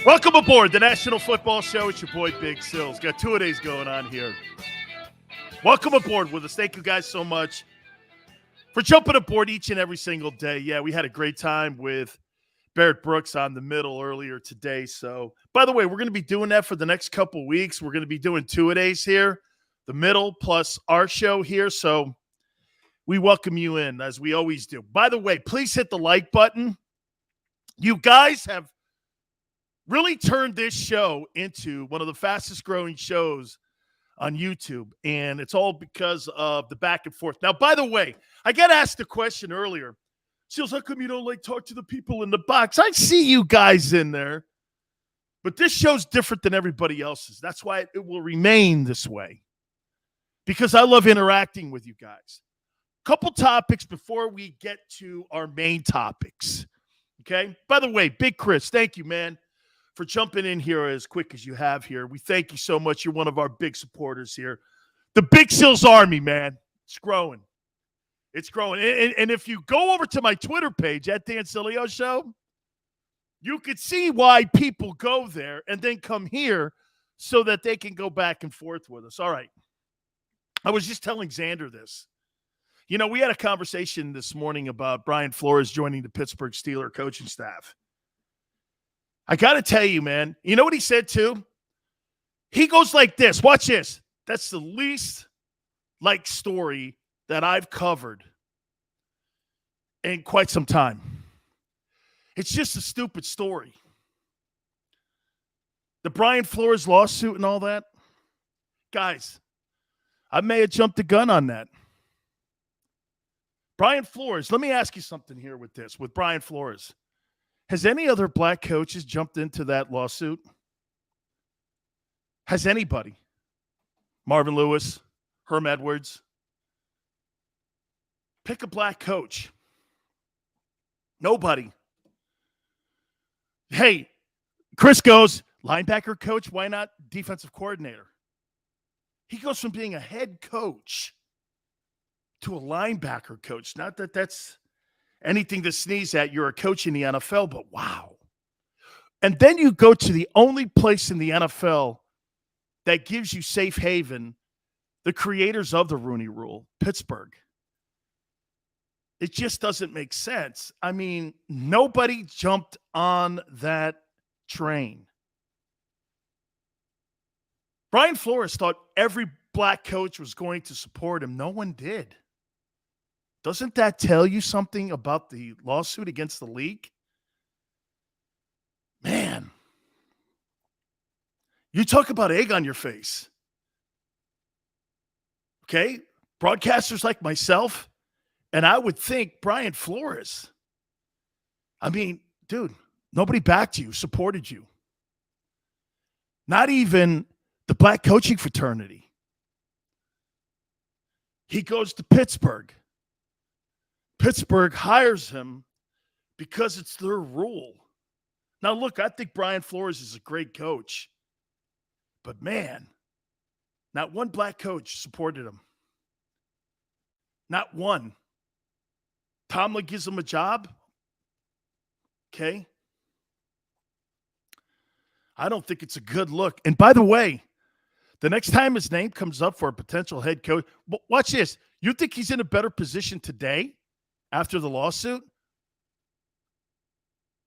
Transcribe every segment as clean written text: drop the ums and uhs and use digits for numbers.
Welcome aboard the National Football Show. It's your boy Big Sills. Got 2 days going on here. Welcome aboard with us. Thank you guys so much for jumping aboard each and every single day. Yeah, we had a great time with Barrett Brooks on the middle earlier today. So, by the way, we're going to be doing that for the next couple weeks. We're going to be doing 2 days here, the middle plus our show here. So, we welcome you in as we always do. By the way, please hit the like button. You guys have really turned this show into one of the fastest growing shows on YouTube, and it's all because of the back and forth. Now, by the way, I got asked a question earlier. Seals, how come you don't talk to the people in the box? I see you guys in there, but this show's different than everybody else's. That's why it will remain this way, because I love interacting with you guys. Couple topics before we get to our main topics, okay? By the way, Big Chris, thank you, man, for jumping in here as quick as you have here. We thank you so much. You're one of our big supporters here. The Big Sills Army, man, it's growing. It's growing. And if you go over to my Twitter page at Dan Sileo Show, you could see why people go there and then come here so that they can go back and forth with us. All right. I was just telling Xander this. You know, we had a conversation this morning about Brian Flores joining the Pittsburgh Steelers coaching staff. I got to tell you, man, you know what he said too? He goes like this. Watch this. That's the least like story that I've covered in quite some time. It's just a stupid story. The Brian Flores lawsuit and all that. Guys, I may have jumped the gun on that. Brian Flores, let me ask you something here with this, with Brian Flores. Has any other black coaches jumped into that lawsuit? Has anybody? Marvin Lewis, Herm Edwards. Pick a black coach. Nobody. Hey, Chris goes, linebacker coach, why not defensive coordinator? He goes from being a head coach to a linebacker coach. Not that that's anything to sneeze at. You're a coach in the NFL, but wow. And then you go to the only place in the NFL that gives you safe haven, the creators of the Rooney Rule, Pittsburgh. It just doesn't make sense. I mean, nobody jumped on that train. Brian Flores thought every black coach was going to support him. No one did. Doesn't that tell you something about the lawsuit against the league? Man, you talk about egg on your face. Okay? Broadcasters like myself, and I would think Brian Flores. I mean, dude, nobody backed you, supported you. Not even the black coaching fraternity. He goes to Pittsburgh. Pittsburgh hires him because it's their rule. Now, look, I think Brian Flores is a great coach. But, man, not one black coach supported him. Not one. Tomlin gives him a job. Okay. I don't think it's a good look. And, by the way, the next time his name comes up for a potential head coach, watch this. You think he's in a better position today after the lawsuit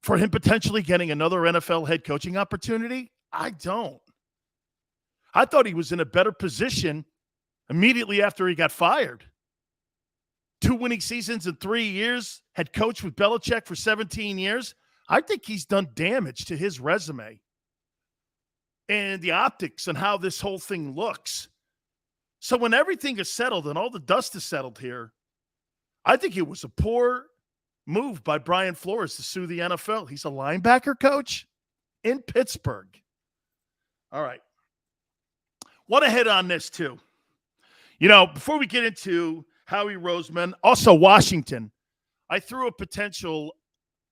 for him potentially getting another NFL head coaching opportunity? I don't. I thought he was in a better position immediately after he got fired. 2 winning seasons in 3 years, had coached with Belichick for 17 years. I think he's done damage to his resume and the optics and how this whole thing looks. So when everything is settled and all the dust is settled here, I think it was a poor move by Brian Flores to sue the NFL. He's a linebacker coach in Pittsburgh. All right. Want to hit on this too. You know, before we get into Howie Roseman, also Washington, I threw a potential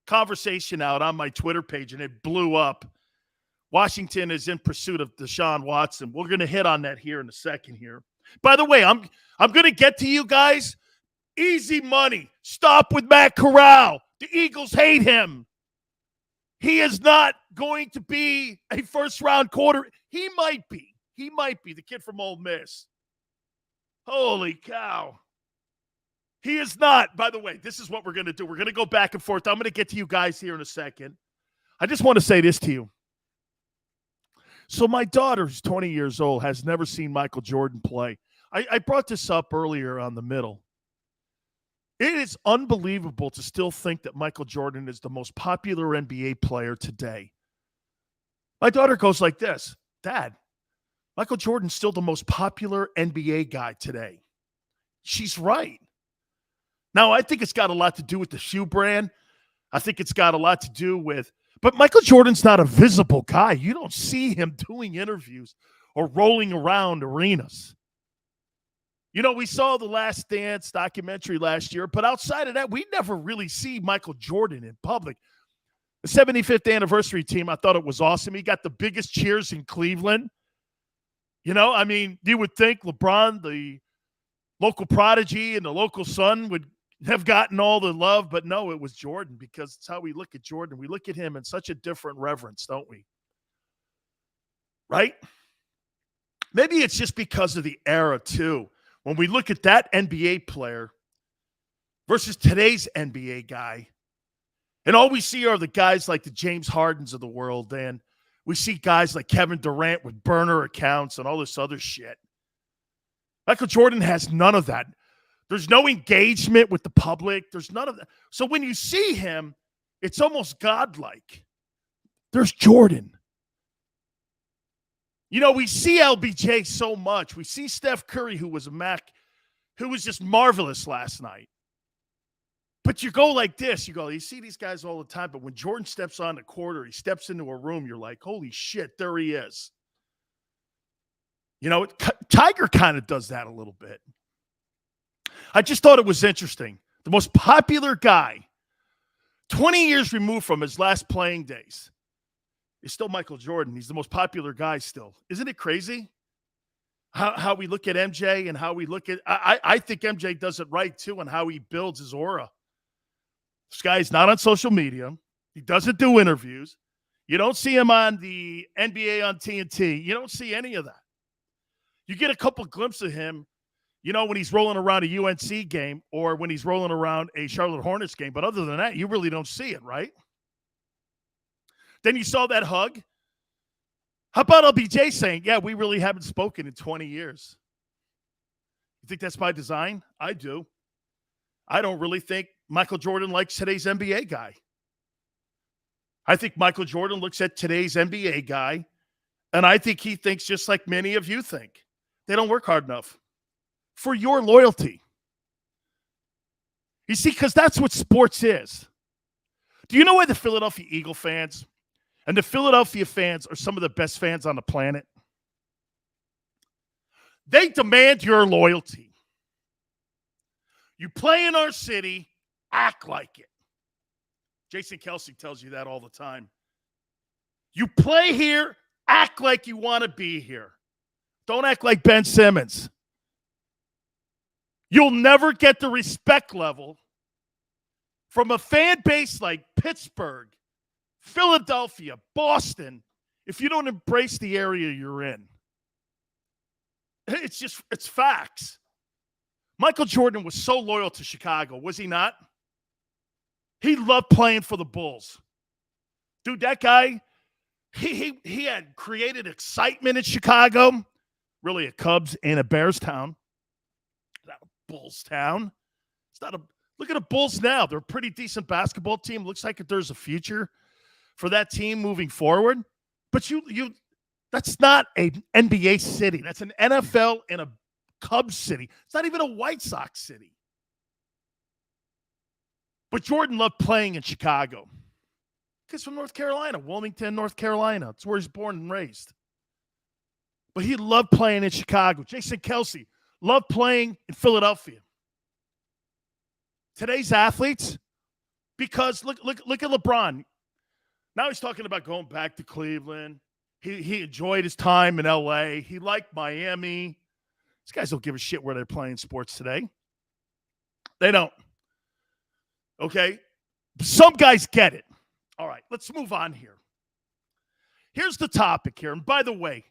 conversation out on my Twitter page and it blew up. Washington is in pursuit of Deshaun Watson. We're going to hit on that here in a second here. By the way, I'm going to get to you guys. Easy money. Stop with Matt Corral. The Eagles hate him. He is not going to be a first-round quarter. He might be. He might be the kid from Ole Miss. Holy cow. He is not. By the way, this is what we're going to do. We're going to go back and forth. I'm going to get to you guys here in a second. I just want to say this to you. So my daughter, who's 20 years old, has never seen Michael Jordan play. I brought this up earlier on the middle. It is unbelievable to still think that Michael Jordan is the most popular NBA player today. My daughter goes like this, Dad, Michael Jordan's still the most popular NBA guy today. She's right. Now, I think it's got a lot to do with the shoe brand. I think it's got a lot to do with, but Michael Jordan's not a visible guy. You don't see him doing interviews or rolling around arenas. You know, we saw the Last Dance documentary last year, but outside of that, we never really see Michael Jordan in public. The 75th anniversary team, I thought it was awesome. He got the biggest cheers in Cleveland. You know, I mean, you would think LeBron, the local prodigy and the local son, would have gotten all the love, but no, it was Jordan, because it's how we look at Jordan. We look at him in such a different reverence, don't we? Right? Maybe it's just because of the era, too. When we look at that NBA player versus today's NBA guy, and all we see are the guys like the James Hardens of the world, and we see guys like Kevin Durant with burner accounts and all this other shit. Michael Jordan has none of that. There's no engagement with the public. There's none of that. So when you see him, it's almost godlike. There's Jordan. You know, we see LBJ so much. We see Steph Curry, who was a Mac, who was just marvelous last night. But you go like this. You see these guys all the time, but when Jordan steps on the court or he steps into a room, you're like, holy shit, there he is. You know, Tiger kind of does that a little bit. I just thought it was interesting. The most popular guy, 20 years removed from his last playing days, is still Michael Jordan. He's the most popular guy still. Isn't it crazy? How we look at MJ and how we look at – I think MJ does it right, too, and how he builds his aura. This guy's not on social media. He doesn't do interviews. You don't see him on the NBA on TNT. You don't see any of that. You get a couple glimpses of him, you know, when he's rolling around a UNC game or when he's rolling around a Charlotte Hornets game. But other than that, you really don't see it, right? Then you saw that hug. How about LBJ saying, yeah, we really haven't spoken in 20 years? You think that's by design? I do. I don't really think Michael Jordan likes today's NBA guy. I think Michael Jordan looks at today's NBA guy, and I think he thinks just like many of you think. They don't work hard enough for your loyalty. You see, because that's what sports is. Do you know why the Philadelphia Eagle fans and the Philadelphia fans are some of the best fans on the planet? They demand your loyalty. You play in our city, act like it. Jason Kelsey tells you that all the time. You play here, act like you want to be here. Don't act like Ben Simmons. You'll never get the respect level from a fan base like Pittsburgh, Philadelphia, Boston, if you don't embrace the area you're in. It's facts. Michael Jordan was so loyal to Chicago, was he not? He loved playing for the Bulls. Dude, that guy, he had created excitement in Chicago. Really a Cubs and a Bears town. Not a Bulls town. It's not a look at the Bulls now. They're a pretty decent basketball team. Looks like there's a future for that team moving forward. But that's not an NBA city. That's an NFL and a Cubs city. It's not even a White Sox city. But Jordan loved playing in Chicago. He's from North Carolina, Wilmington, North Carolina. That's where he's born and raised. But he loved playing in Chicago. Jason Kelsey loved playing in Philadelphia. Today's athletes, because look at LeBron. Now he's talking about going back to Cleveland. He enjoyed his time in LA. He liked Miami. These guys don't give a shit where they're playing sports today. They don't. Okay? Some guys get it. All right, let's move on here. Here's the topic here. And by the way,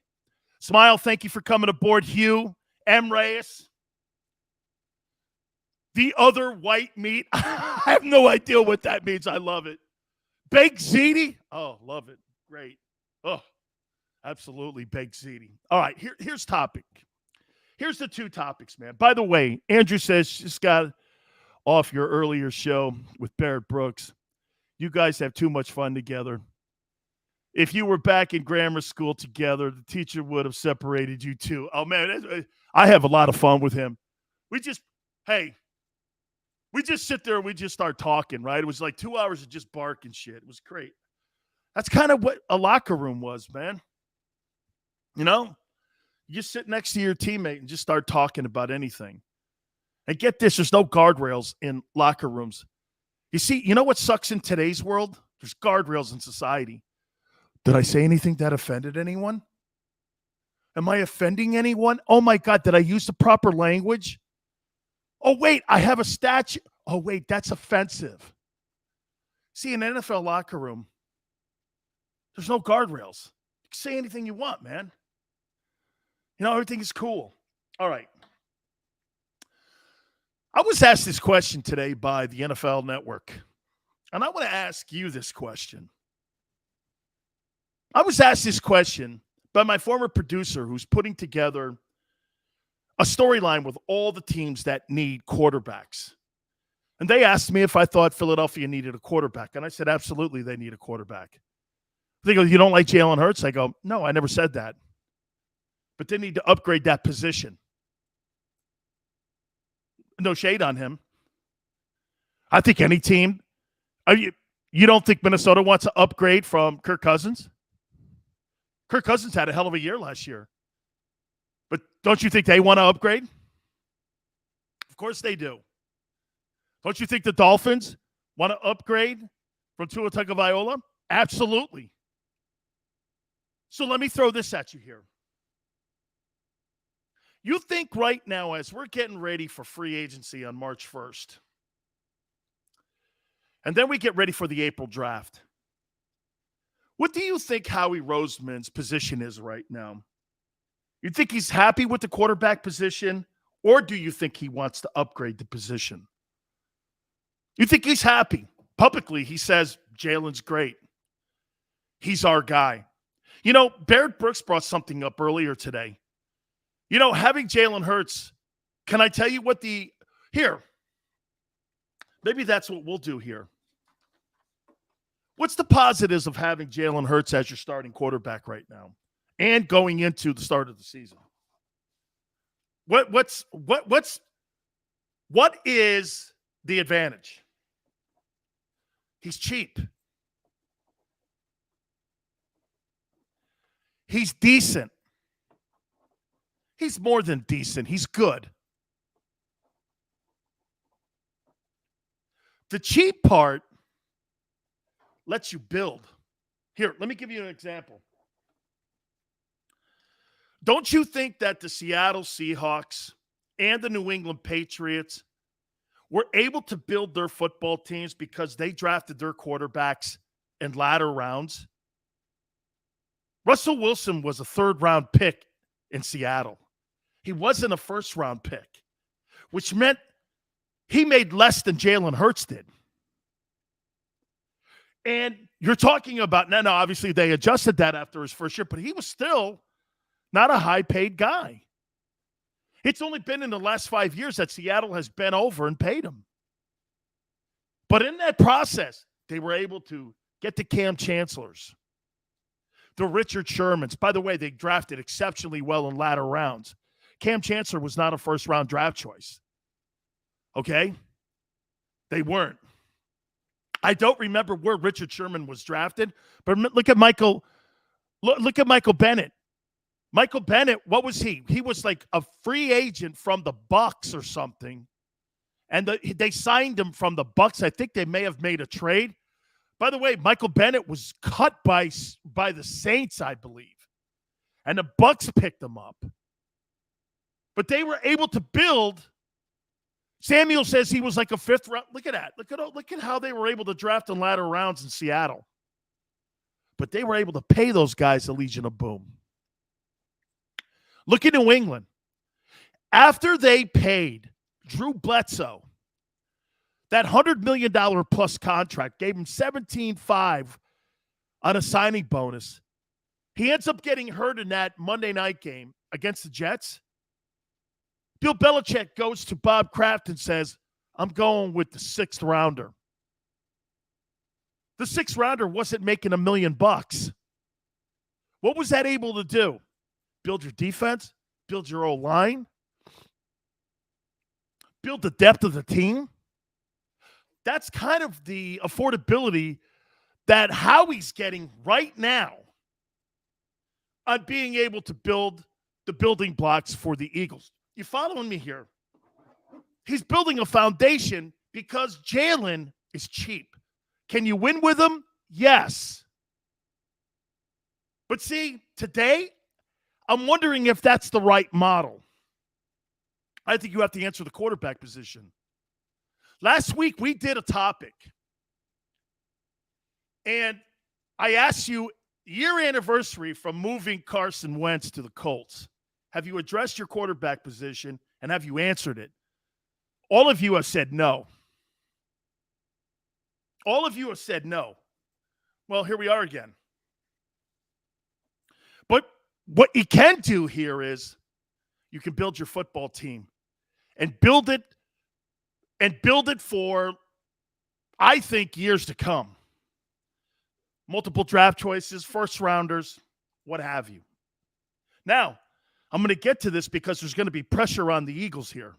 Smile, thank you for coming aboard. Hugh, M. Reyes, the other white meat. I have no idea what that means. I love it. Baked ziti. Oh, love it. Great. Oh, absolutely baked ziti. All right, here's topic. Here's the two topics, man. By the way, Andrew says, just got off your earlier show with Barrett Brooks. You guys have too much fun together. If you were back in grammar school together, the teacher would have separated you too. Oh, man, I have a lot of fun with him. We just sit there and we just start talking, right? It was like 2 hours of just bark and shit. It was great. That's kind of what a locker room was, man. You know? You just sit next to your teammate and just start talking about anything. And get this, there's no guardrails in locker rooms. You see, you know what sucks in today's world? There's guardrails in society. Did I say anything that offended anyone? Am I offending anyone? Oh, my God, did I use the proper language? Oh, wait, I have a statue. Oh, wait, that's offensive. See, in an NFL locker room, there's no guardrails. You can say anything you want, man. You know, everything is cool. All right. I was asked this question today by the NFL Network, and I want to ask you this question. I was asked this question by my former producer who's putting together a storyline with all the teams that need quarterbacks. And they asked me if I thought Philadelphia needed a quarterback. And I said, absolutely, they need a quarterback. They go, you don't like Jalen Hurts? I go, no, I never said that. But they need to upgrade that position. No shade on him. I think any team. You don't think Minnesota wants to upgrade from Kirk Cousins? Kirk Cousins had a hell of a year last year. But don't you think they want to upgrade? Of course they do. Don't you think the Dolphins want to upgrade from Tua Tagovailoa? Absolutely. So let me throw this at you here. You think right now, as we're getting ready for free agency on March 1st, and then we get ready for the April draft, what do you think Howie Roseman's position is right now? You think he's happy with the quarterback position, or do you think he wants to upgrade the position? You think he's happy? Publicly, he says, Jalen's great. He's our guy. You know, Barrett Brooks brought something up earlier today. You know, having Jalen Hurts, can I tell you what here, maybe that's what we'll do here. What's the positives of having Jalen Hurts as your starting quarterback right now and going into the start of the season? What is the advantage? He's cheap. He's decent. He's more than decent. He's good. The cheap part lets you build. Here, let me give you an example. Don't you think that the Seattle Seahawks and the New England Patriots were able to build their football teams because they drafted their quarterbacks in latter rounds? Russell Wilson was a third-round pick in Seattle. He wasn't a first-round pick, which meant he made less than Jalen Hurts did. And you're talking about, now obviously they adjusted that after his first year, but he was still not a high-paid guy. It's only been in the last 5 years that Seattle has bent over and paid him. But in that process, they were able to get the Cam Chancellors, the Richard Shermans. By the way, they drafted exceptionally well in latter rounds. Cam Chancellor was not a first-round draft choice. Okay? They weren't. I don't remember where Richard Sherman was drafted, but look at Michael Bennett. Michael Bennett, what was he? He was like a free agent from the Bucs or something. And they signed him from the Bucs. I think they may have made a trade. By the way, Michael Bennett was cut by the Saints, I believe. And the Bucs picked him up. But they were able to build. Samuel says he was like a fifth round. Look at that. Look at how they were able to draft in latter rounds in Seattle. but they were able to pay those guys a Legion of Boom. Look at New England. After they paid Drew Bledsoe that $100 million plus contract, gave him $17.5 on a signing bonus, he ends up getting hurt in that Monday night game against the Jets. Bill Belichick goes to Bob Kraft and says, I'm going with the sixth rounder. The sixth rounder wasn't making $1 million. What was that able to do? Build your defense, build your O-line, build the depth of the team. That's kind of the affordability that Howie's getting right now on being able to build the building blocks for the Eagles. You following me here? He's building a foundation because Jalen is cheap. Can you win with him? Yes. But see, today, I'm wondering if that's the right model. I think you have to answer the quarterback position. Last week, we did a topic. And I asked you, year anniversary from moving Carson Wentz to the Colts. Have you addressed your quarterback position, and have you answered it? All of you have said no. All of you have said no. Well, here we are again. But what you can do here is you can build your football team and build it for, I think, years to come. Multiple draft choices, first rounders, what have you. Now, I'm going to get to this because there's going to be pressure on the Eagles here.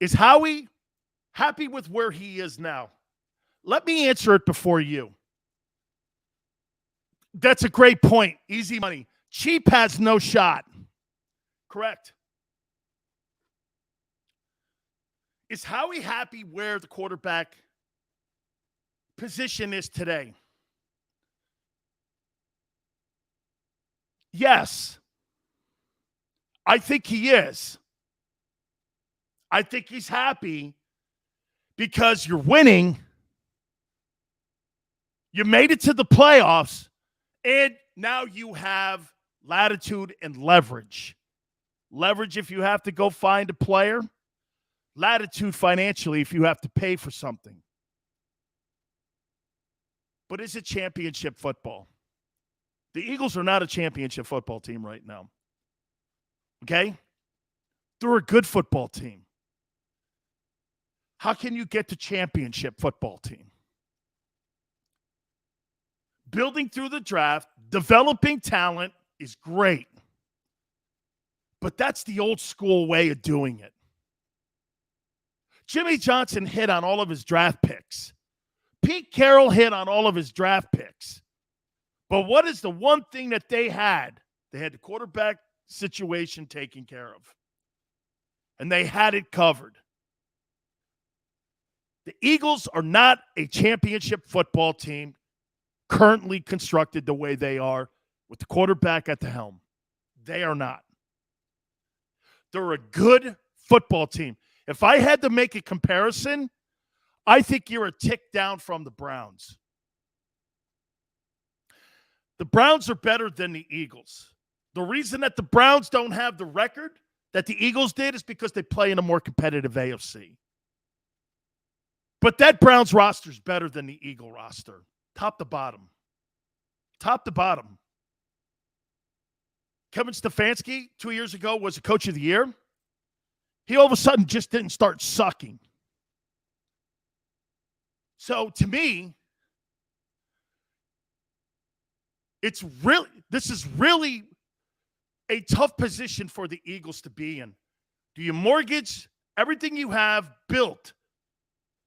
Is Howie happy with where he is now? Let me answer it before you. That's a great point. Easy money. Cheap has no shot. Correct. Is Howie happy where the quarterback position is today? Yes. I think he is. I think he's happy because you're winning. You made it to the playoffs, and now you have latitude and leverage. Leverage if you have to go find a player. Latitude financially if you have to pay for something. But is it championship football? The Eagles are not a championship football team right now. Okay? They're a good football team. How can you get to championship football team? Building through the draft, developing talent is great. But that's the old school way of doing it. Jimmy Johnson hit on all of his draft picks. Pete Carroll hit on all of his draft picks. But what is the one thing that they had? They had the quarterback situation taken care of. And they had it covered. The Eagles are not a championship football team currently constructed the way they are with the quarterback at the helm. They are not. They're a good football team. If I had to make a comparison, I think you're a tick down from the Browns. The Browns are better than the Eagles. The reason that the Browns don't have the record that the Eagles did is because they play in a more competitive AFC. But that Browns roster is better than the Eagle roster, top to bottom. Top to bottom. Kevin Stefanski, 2 years ago, was a coach of the year. He all of a sudden just didn't start sucking. So to me, this is really a tough position for the Eagles to be in. Do you mortgage everything you have built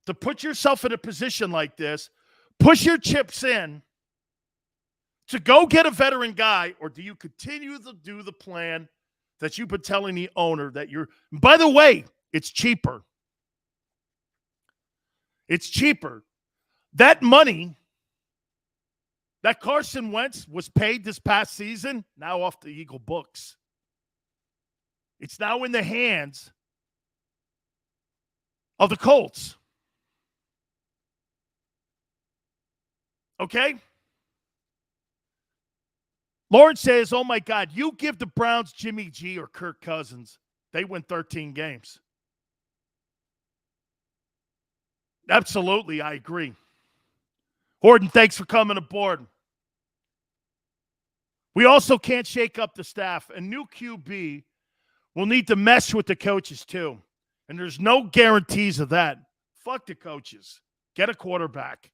to put yourself in a position like this, push your chips in to go get a veteran guy, or do you continue to do the plan that you've been telling the owner that you're, by the way, it's cheaper. It's cheaper. That money that Carson Wentz was paid this past season, now off the Eagle books. It's now in the hands of the Colts. Okay? Lawrence says, oh my God, you give the Browns Jimmy G or Kirk Cousins, they win 13 games. Absolutely, I agree. Horton, thanks for coming aboard. We also can't shake up the staff. A new QB will need to mesh with the coaches too. And there's no guarantees of that. Fuck the coaches. Get a quarterback.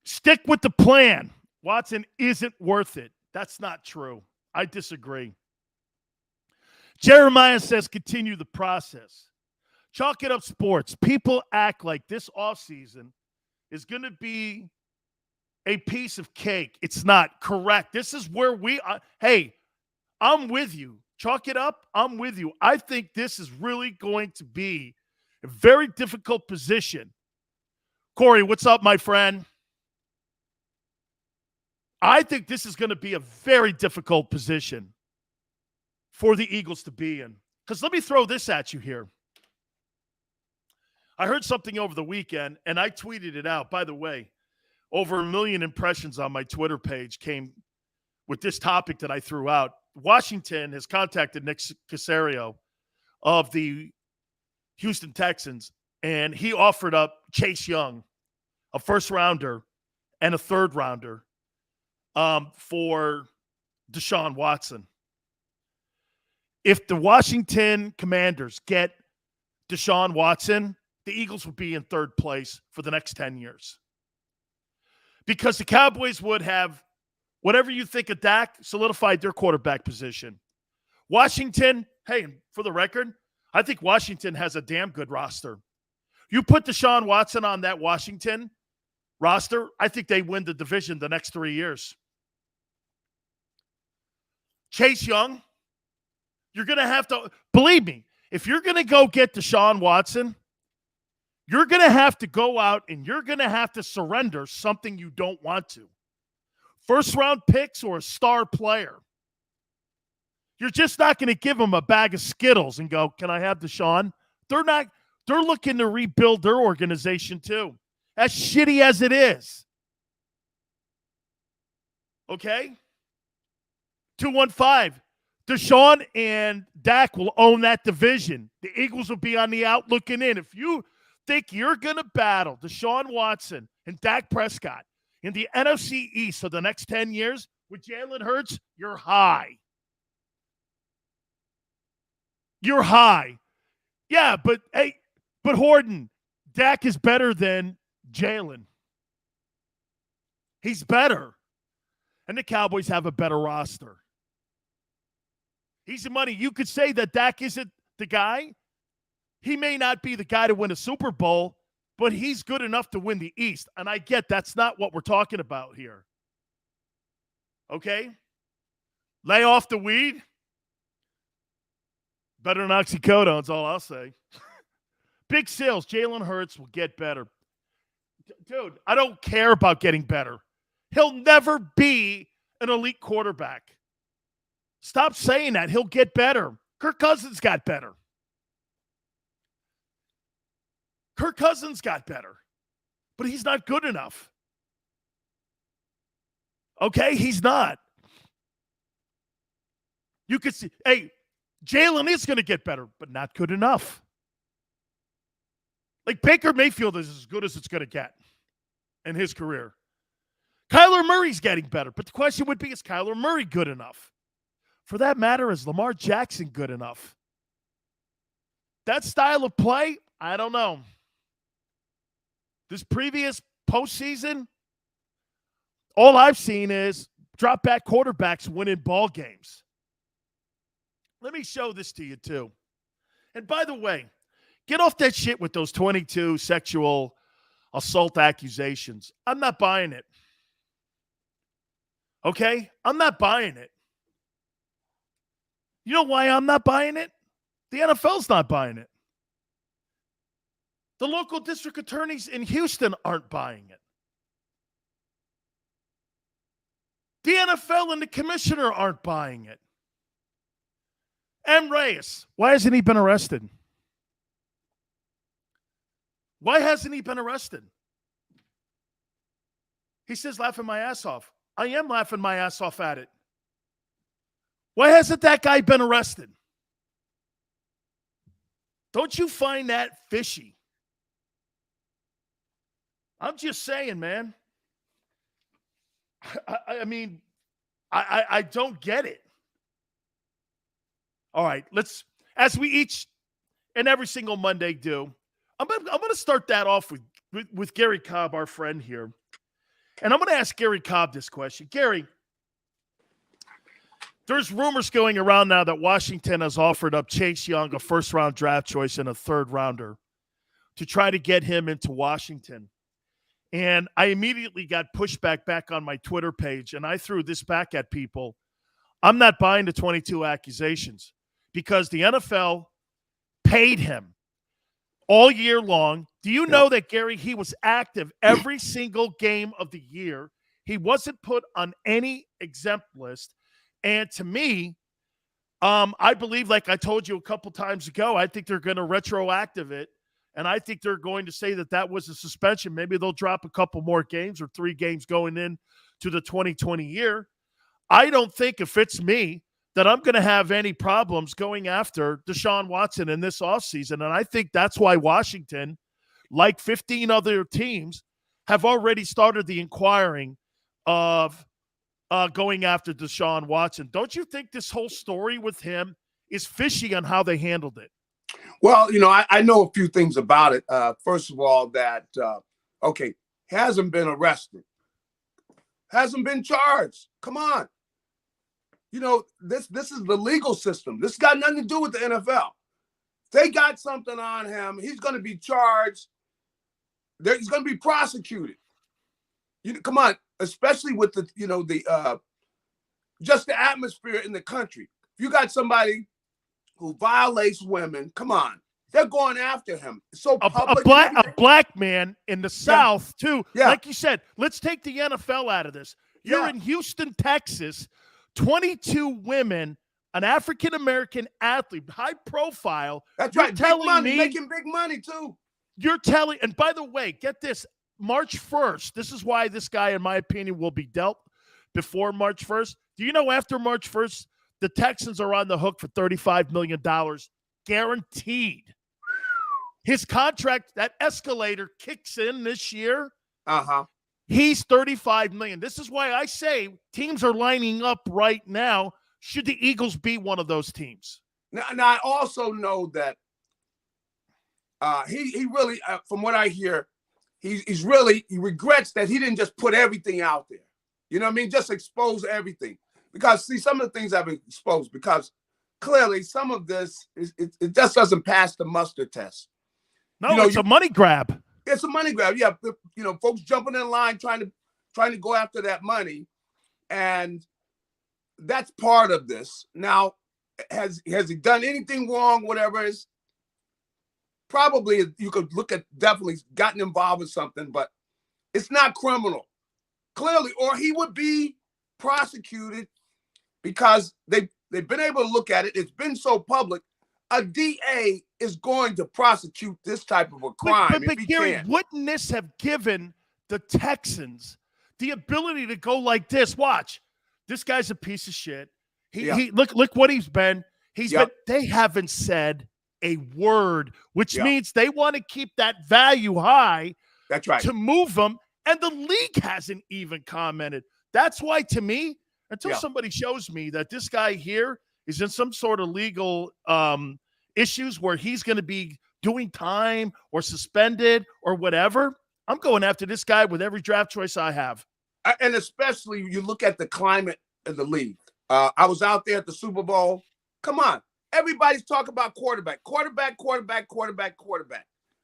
Stick with the plan. Watson isn't worth it. That's not true. I disagree. Jeremiah says continue the process. Chalk it up sports. People act like this offseason is going to be a piece of cake. It's not correct. This is where we are. Hey, I'm with you. Chalk it up. I'm with you. I think this is really going to be a very difficult position. Corey, what's up, my friend? I think this is going to be a very difficult position for the Eagles to be in. Because let me throw this at you here. I heard something over the weekend, and I tweeted it out. By the way, over 1 million impressions on my Twitter page came with this topic that I threw out. Washington has contacted Nick Caserio of the Houston Texans, and he offered up Chase Young, a first-rounder, and a third-rounder for Deshaun Watson. If the Washington Commanders get Deshaun Watson, the Eagles would be in third place for the next 10 years. Because the Cowboys would have, whatever you think of Dak, solidified their quarterback position. Washington, hey, for the record, I think Washington has a damn good roster. You put Deshaun Watson on that Washington roster, I think they win the division the next 3 years. Chase Young, you're going to have to, believe me, if you're going to go get Deshaun Watson, you're going to have to go out and you're going to have to surrender something you don't want to. First-round picks or a star player. You're just not going to give them a bag of Skittles and go, can I have Deshaun? They're looking to rebuild their organization too. As shitty as it is. Okay? 215. Deshaun and Dak will own that division. The Eagles will be on the out looking in. If you think you're going to battle Deshaun Watson and Dak Prescott in the NFC East for the next 10 years with Jalen Hurts, you're high. You're high. Yeah, but Horton, Dak is better than Jalen. He's better. And the Cowboys have a better roster. Easy money. You could say that Dak isn't the guy. He may not be the guy to win a Super Bowl, but he's good enough to win the East. And I get that's not what we're talking about here. Okay? Lay off the weed. Better than oxycodone is all I'll say. Big sales. Jalen Hurts will get better. Dude, I don't care about getting better. He'll never be an elite quarterback. Stop saying that. He'll get better. Kirk Cousins got better. Kirk Cousins got better. But he's not good enough. Okay? He's not. You could see, hey, Jalen is going to get better, but not good enough. Like Baker Mayfield is as good as it's going to get in his career. Kyler Murray's getting better, but the question would be, is Kyler Murray good enough? For that matter, is Lamar Jackson good enough? That style of play, I don't know. This previous postseason, all I've seen is drop-back quarterbacks winning ball games. Let me show this to you, too. And by the way, get off that shit with those 22 sexual assault accusations. I'm not buying it. Okay? I'm not buying it. You know why I'm not buying it? The NFL's not buying it. The local district attorneys in Houston aren't buying it. The NFL and the commissioner aren't buying it. M. Reyes, why hasn't he been arrested? Why hasn't he been arrested? He says, laughing my ass off. I am laughing my ass off at it. Why hasn't that guy been arrested? Don't you find that fishy? I'm just saying, man. I mean, I don't get it. All right, let's, as we each and every single Monday do, I'm gonna start that off with Garry Cobb, our friend here. And I'm going to ask Garry Cobb this question. Garry, there's rumors going around now that Washington has offered up Chase Young, a first-round draft choice and a third-rounder, to try to get him into Washington. And I immediately got pushback back on my Twitter page, and I threw this back at people. I'm not buying the 22 accusations because the NFL paid him all year long. Do you know that, Garry, he was active every single game of the year? He wasn't put on any exempt list. And to me, I believe, like I told you a couple times ago, I think they're going to retroactive it. And I think they're going to say that that was a suspension. Maybe they'll drop a couple more games or 3 games going in to the 2020 year. I don't think, if it's me, that I'm going to have any problems going after Deshaun Watson in this offseason. And I think that's why Washington, like 15 other teams, have already started the inquiring of going after Deshaun Watson. Don't you think this whole story with him is fishy on how they handled it? Well, I know a few things about it. First of all, that, hasn't been arrested. Hasn't been charged. Come on. This is the legal system. This got nothing to do with the NFL. They got something on him. He's going to be charged. He's going to be prosecuted. Come on, especially with just the atmosphere in the country. If you got somebody who violates women, come on, they're going after him. It's so public. A black man in the South, too. Yeah. Like you said, let's take the NFL out of this. You're in Houston, Texas. 22 women, an African-American athlete, high profile. That's right. Big money, making big money, too. You're telling, and by the way, get this, March 1st, this is why this guy, in my opinion, will be dealt before March 1st. Do you know after March 1st, the Texans are on the hook for $35 million, guaranteed. His contract, that escalator kicks in this year. Uh-huh. He's $35 million. This is why I say teams are lining up right now. Should the Eagles be one of those teams? Now I also know that he really, from what I hear, he regrets that he didn't just put everything out there. You know what I mean? Just expose everything. Because, see, some of the things have been exposed, because clearly some of this, it just doesn't pass the muster test. No, it's a money grab. It's a money grab. Yeah, folks jumping in line trying to go after that money, and that's part of this. Now, has he done anything wrong? Whatever is, probably you could look at, definitely gotten involved with something, but it's not criminal, clearly, or he would be prosecuted, because they've been able to look at it. It's been so public. A DA is going to prosecute this type of a crime. But Garry, wouldn't this have given the Texans the ability to go like this? Watch, this guy's a piece of shit. He look what he's been. They haven't said a word, which means they want to keep that value high. That's right. To move them, and the league hasn't even commented. That's why, to me, until somebody shows me that this guy here is in some sort of legal issues where he's going to be doing time or suspended or whatever, I'm going after this guy with every draft choice I have. And especially you look at the climate of the league. I was out there at the Super Bowl. Come on. Everybody's talking about quarterback,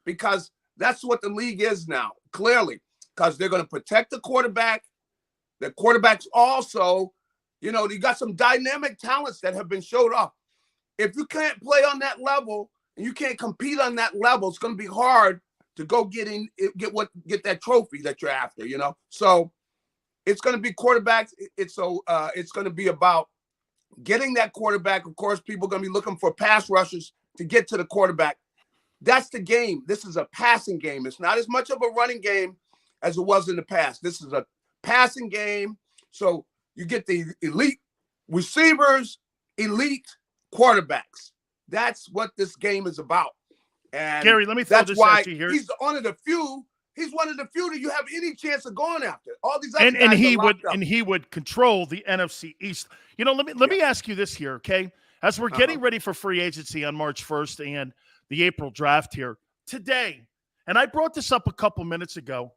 because that's what the league is now, clearly, because they're going to protect the quarterback. The quarterbacks also, you got some dynamic talents that have been showed off. If you can't play on that level and you can't compete on that level, it's going to be hard to go get that trophy that you're after, So it's going to be quarterbacks. It's going to be about getting that quarterback. Of course, people are going to be looking for pass rushers to get to the quarterback. That's the game. This is a passing game. It's not as much of a running game as it was in the past. This is a passing game. So you get the elite receivers, elite quarterbacks. That's what this game is about. And Garry, let me throw that's this why at you here. he's one of the few. He's one of the few that you have any chance of going after. All these other And guys he are would locked up. and he would control the NFC East. You know, let me ask you this here, okay? As we're getting ready for free agency on March 1st and the April draft here today, and I brought this up a couple minutes ago.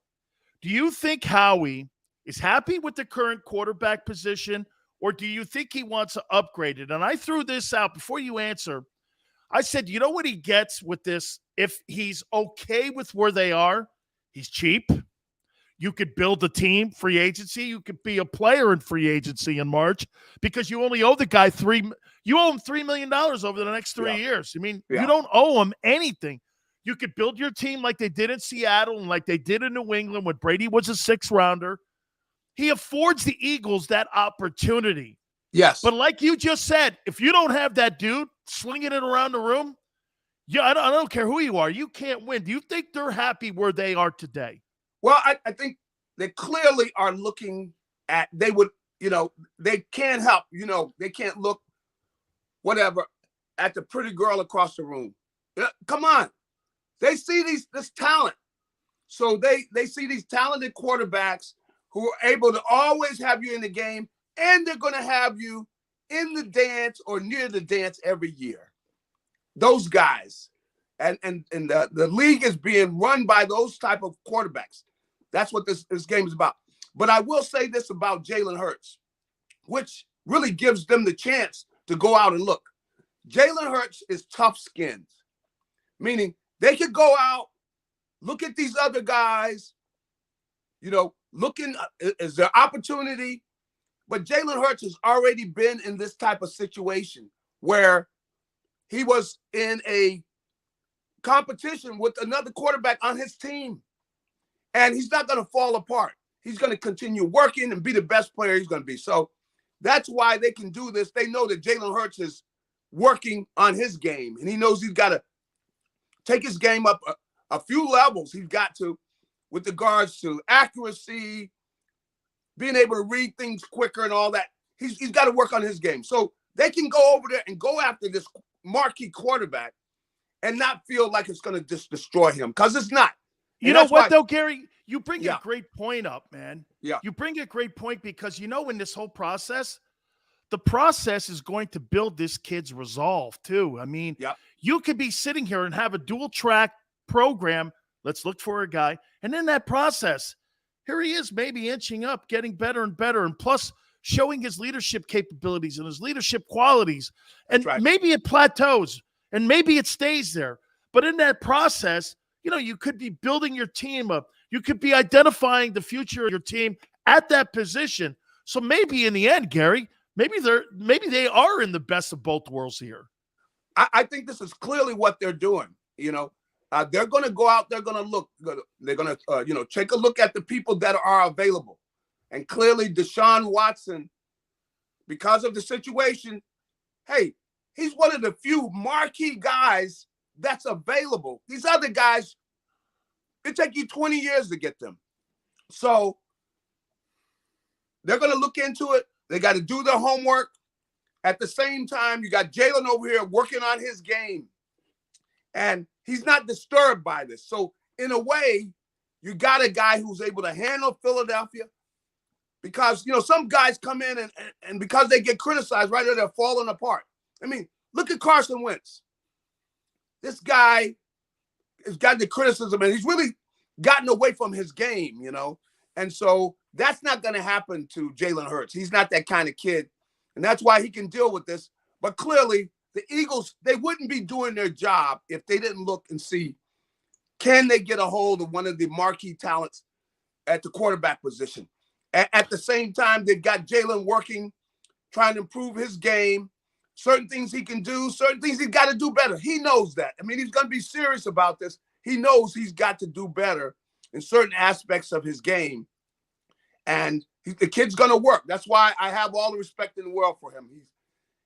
Do you think Howie is happy with the current quarterback position, or do you think he wants to upgrade it? And I threw this out before you answer. I said, you know what he gets with this? If he's okay with where they are, he's cheap. You could build a team, free agency. You could be a player in free agency in March because you only owe the guy $3 million over the next 3 years. I mean, you don't owe him anything. You could build your team like they did in Seattle and like they did in New England when Brady was a 6th-rounder. He affords the Eagles that opportunity. Yes. But like you just said, if you don't have that dude slinging it around the room, I don't care who you are. You can't win. Do you think they're happy where they are today? Well, I think they clearly are looking at, they would, they can't help, they can't look, whatever, at the pretty girl across the room. Come on. They see this talent. So they see these talented quarterbacks who are able to always have you in the game, and they're going to have you in the dance or near the dance every year. Those guys. And the league is being run by those type of quarterbacks. That's what this game is about. But I will say this about Jalen Hurts, which really gives them the chance to go out and look. Jalen Hurts is tough-skinned, meaning they could go out, look at these other guys, looking, is there opportunity? But Jalen Hurts has already been in this type of situation where he was in a competition with another quarterback on his team. And he's not going to fall apart. He's going to continue working and be the best player he's going to be. So that's why they can do this. They know that Jalen Hurts is working on his game, and he knows he's got to take his game up a few levels. He's got to, with regards to accuracy, being able to read things quicker and all that. He's got to work on his game. So they can go over there and go after this marquee quarterback and not feel like it's going to just destroy him, because it's not. You know what, though, Garry? You bring Yeah. a great point up, man. Yeah. You bring a great point because, in this whole process, the process is going to build this kid's resolve, too. I mean, you could be sitting here and have a dual-track program. Let's look for a guy. And in that process, here he is maybe inching up, getting better and better, and plus showing his leadership capabilities and his leadership qualities. And maybe it plateaus, and maybe it stays there. But in that process, you could be building your team up. You could be identifying the future of your team at that position. So maybe in the end, Garry, maybe they are in the best of both worlds here. I think this is clearly what they're doing. They're going to go out. They're going to look. They're going to, take a look at the people that are available. And clearly Deshaun Watson, because of the situation, hey, he's one of the few marquee guys that's available. These other guys, it take you 20 years to get them. So they're going to look into it. They got to do their homework. At the same time, you got Jalen over here working on his game. And he's not disturbed by this. So in a way, you got a guy who's able to handle Philadelphia, because, some guys come in and because they get criticized, right there, they're falling apart. I mean, look at Carson Wentz. This guy has gotten the criticism, and he's really gotten away from his game, And so that's not going to happen to Jalen Hurts. He's not that kind of kid. And that's why he can deal with this. But clearly, the Eagles, they wouldn't be doing their job if they didn't look and see, can they get a hold of one of the marquee talents at the quarterback position? At the same time, they've got Jalen working, trying to improve his game. Certain things he can do, certain things he's got to do better. He knows that. I mean, he's going to be serious about this. He knows he's got to do better in certain aspects of his game. And the kid's going to work. That's why I have all the respect in the world for him.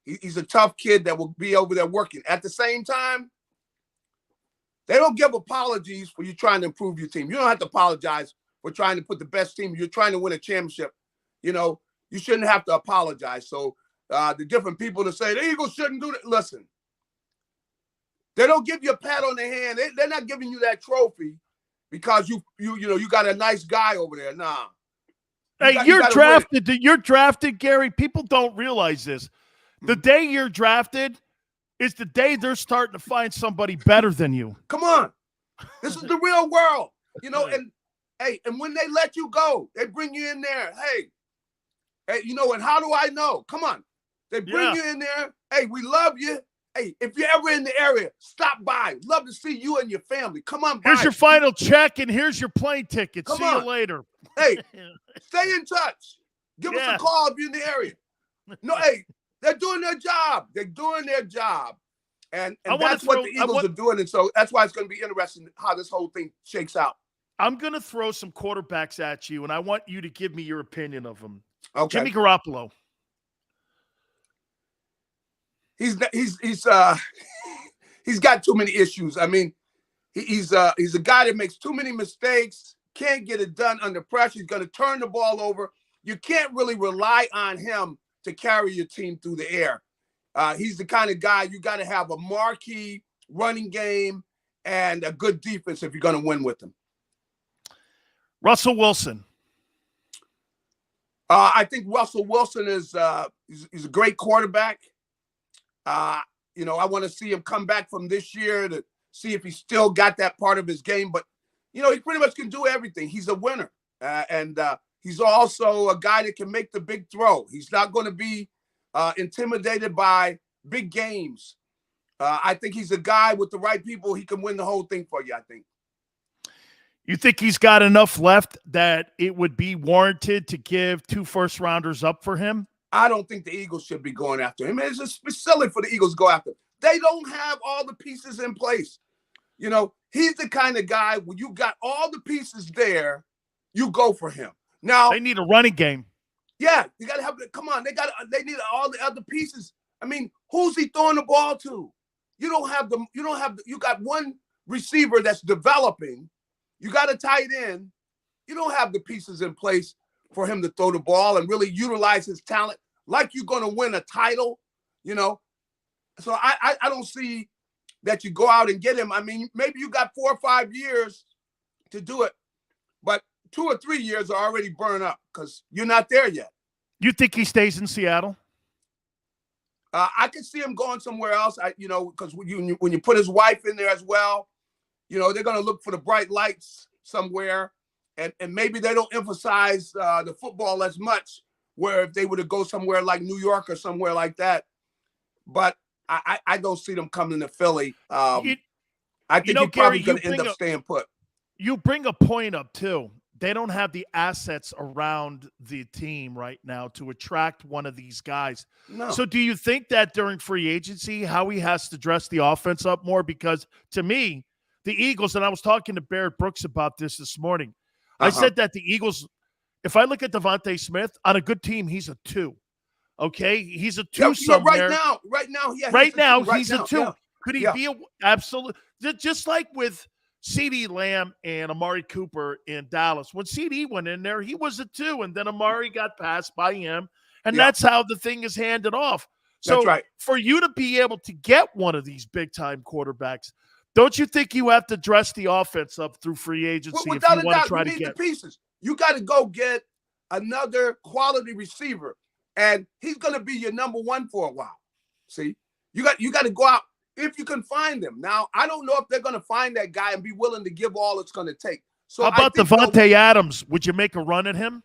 He's a tough kid that will be over there working. At the same time, They don't give apologies for you trying to improve your team. You don't have to apologize for trying to put the best team. You're trying to win a championship. You know, you shouldn't have to apologize. So the different people that say the Eagles shouldn't do that, listen, they don't give you a pat on the hand. They're not giving you that trophy because you got a nice guy over there. Nah. You're drafted. You're drafted, Gary. People don't realize this. The day you're drafted is the day they're starting to find somebody better than you. Come on. This is the real world. You know, and when they let you go, they bring you in there. Hey, you know, and how do I know? Come on. They bring you in there. Hey, we love you. Hey, if you're ever in the area, stop by. Love to see you and your family. Come on by. Here's your final check, and here's your plane ticket. Come See on. you later. Hey, stay in touch. Give us a call if you're in the area. No, hey, they're doing their job. They're doing their job. And that's what the Eagles are doing. And so that's why it's going to be interesting how this whole thing shakes out. I'm going to throw some quarterbacks at you, and I want you to give me your opinion of them. Okay. Jimmy Garoppolo. He's got too many issues. I mean, he's a guy that makes too many mistakes, can't get it done under pressure. He's going to turn the ball over. You can't really rely on him to carry your team through the air. He's the kind of guy you got to have a marquee running game and a good defense if you're going to win with him. Russell Wilson. I think Russell Wilson is he's a great quarterback. You know, I want to see him come back from this year to see if he still got that part of his game. But, you know, he pretty much can do everything. He's a winner. And he's also a guy that can make the big throw. He's not going to be intimidated by big games. I think he's a guy with the right people. He can win the whole thing for you, I think. You think he's got enough left that it would be warranted to give 2 first-rounders up for him? I don't think the Eagles should be going after him. It's just silly for the Eagles to go after him. They don't have all the pieces in place. You know, he's the kind of guy when you got all the pieces there, you go for him. Now they need a running game. Yeah, you got to have. Come on, they need all the other pieces. I mean, who's he throwing the ball to? You got one receiver that's developing. You got a tight end. You don't have the pieces in place for him to throw the ball and really utilize his talent like you're going to win a title, you know. So I don't see that you go out and get him. I mean, maybe you got 4 or 5 years to do it, but 2 or 3 years are already burned up because you're not there yet. You think he stays in Seattle? I can see him going somewhere else. Because when you put his wife in there as well, you know, they're going to look for the bright lights somewhere. And maybe they don't emphasize the football as much, where if they were to go somewhere like New York or somewhere like that. But I don't see them coming to Philly. I think he's probably going to end up staying put. You bring a point up, too. They don't have the assets around the team right now to attract one of these guys. No. So do you think that during free agency, Howie has to dress the offense up more? Because to me, the Eagles, and I was talking to Barrett Brooks about this morning, I said that the Eagles, if I look at Devontae Smith, on a good team, he's a 2. Okay? He's a 2 somewhere. Right now, he's a 2. Yeah. Could he be absolute? Just like with CeeDee Lamb and Amari Cooper in Dallas. When CeeDee went in there, he was a 2, and then Amari got passed by him, and that's how the thing is handed off. So that's right. For you to be able to get one of these big-time quarterbacks, don't you think you have to dress the offense up through free agency if you want to try to get the pieces? You got to go get another quality receiver, and he's going to be your number 1 for a while. See, you got to go out if you can find them. Now, I don't know if they're going to find that guy and be willing to give all it's going to take. So how about Devontae Adams? Would you make a run at him?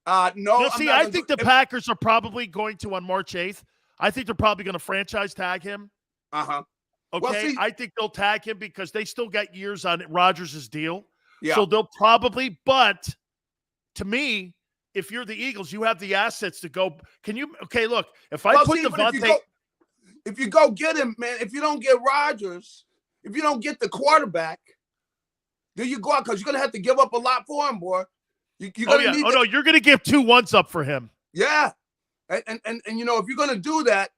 No. See, I think the Packers are probably going to on March 8th. I think they're probably going to franchise tag him. Okay, I think they'll tag him because they still got years on Rodgers' deal. Yeah. So they'll probably, but to me, if you're the Eagles, you have the assets to go. Look, if I put Devontae. If you go get him, man, if you don't get Rodgers, if you don't get the quarterback, then you go out because you're going to have to give up a lot for him, boy. You're going to give 2 1s up for him. Yeah. And you know, if you're going to do that,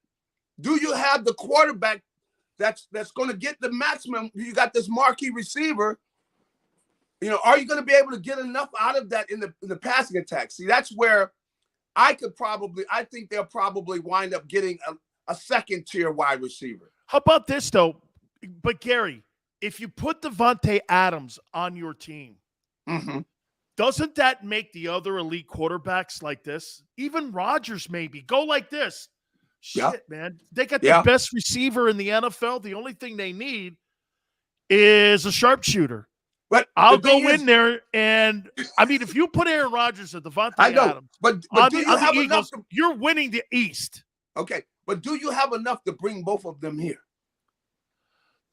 do you have the quarterback that's going to get the maximum. You got this marquee receiver. You know, are you going to be able to get enough out of that in the passing attack? See, that's where I think they'll probably wind up getting a second tier wide receiver. How about this though? But Garry, if you put Davante Adams on your team, doesn't that make the other elite quarterbacks like this? Even Rodgers maybe go like this. Shit, man. They got the best receiver in the NFL. The only thing they need is a sharpshooter. But I'll go in there and, I mean, if you put Aaron Rodgers and Davante Adams but do you have enough you're winning the East. Okay, but do you have enough to bring both of them here?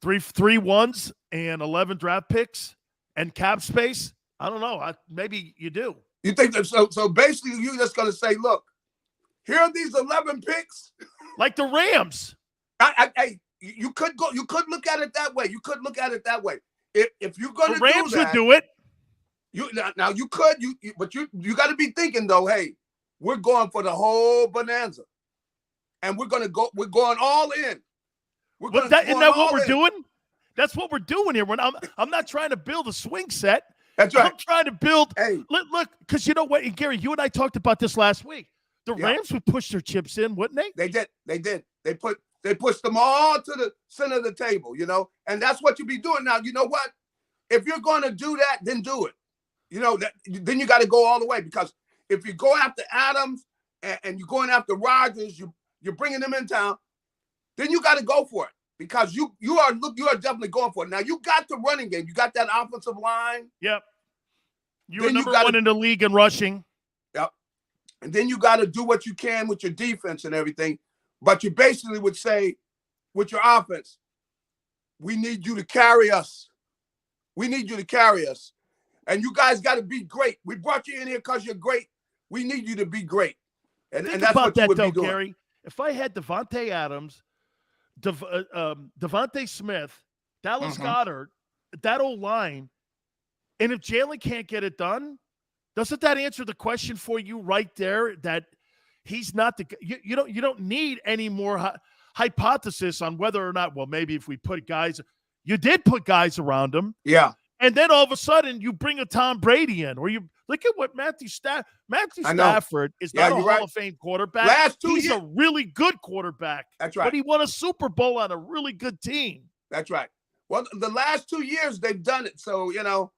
Three ones and 11 draft picks and cap space? I don't know. Maybe you do. You think that? So basically, you're just going to say, look, here are these 11 picks. Like the Rams. You could go. You could look at it that way. You could look at it that way. If you're going to do that, the Rams would do it. Now you could. But you got to be thinking though. Hey, we're going for the whole bonanza, and we're going to go. We're going all in. Isn't that what we're doing? That's what we're doing here. I'm not trying to build a swing set. That's right. I'm trying to build. Hey, look, because you know what, and Garry, you and I talked about this last week. The Rams would push their chips in, wouldn't they? They did. They pushed them all to the center of the table, you know, and that's what you be doing now. You know what? If you're going to do that, then do it. You know, then you got to go all the way, because if you go after Adams and you're going after Rodgers, you're bringing them in town, then you got to go for it, because you are definitely going for it. Now you got the running game, you got that offensive line. Yep. You're number one in the league in rushing. Yep. And then you got to do what you can with your defense and everything. But you basically would say, with your offense, we need you to carry us. We need you to carry us. And you guys got to be great. We brought you in here because you're great. We need you to be great. And that's what you would be doing. Garry. If I had Davante Adams, Devontae Smith, Dallas Goedert, that old line, and if Jalen can't get it done, doesn't that answer the question for you right there that he's not the – you don't need any more hypothesis on whether or not, well, maybe if we put guys – you did put guys around him. Yeah. And then all of a sudden you bring a Tom Brady in, or you look at what Matthew Stafford is not a Hall of Fame quarterback. He's a really good quarterback. That's right. But he won a Super Bowl on a really good team. That's right. Well, the last 2 years they've done it. So, you know,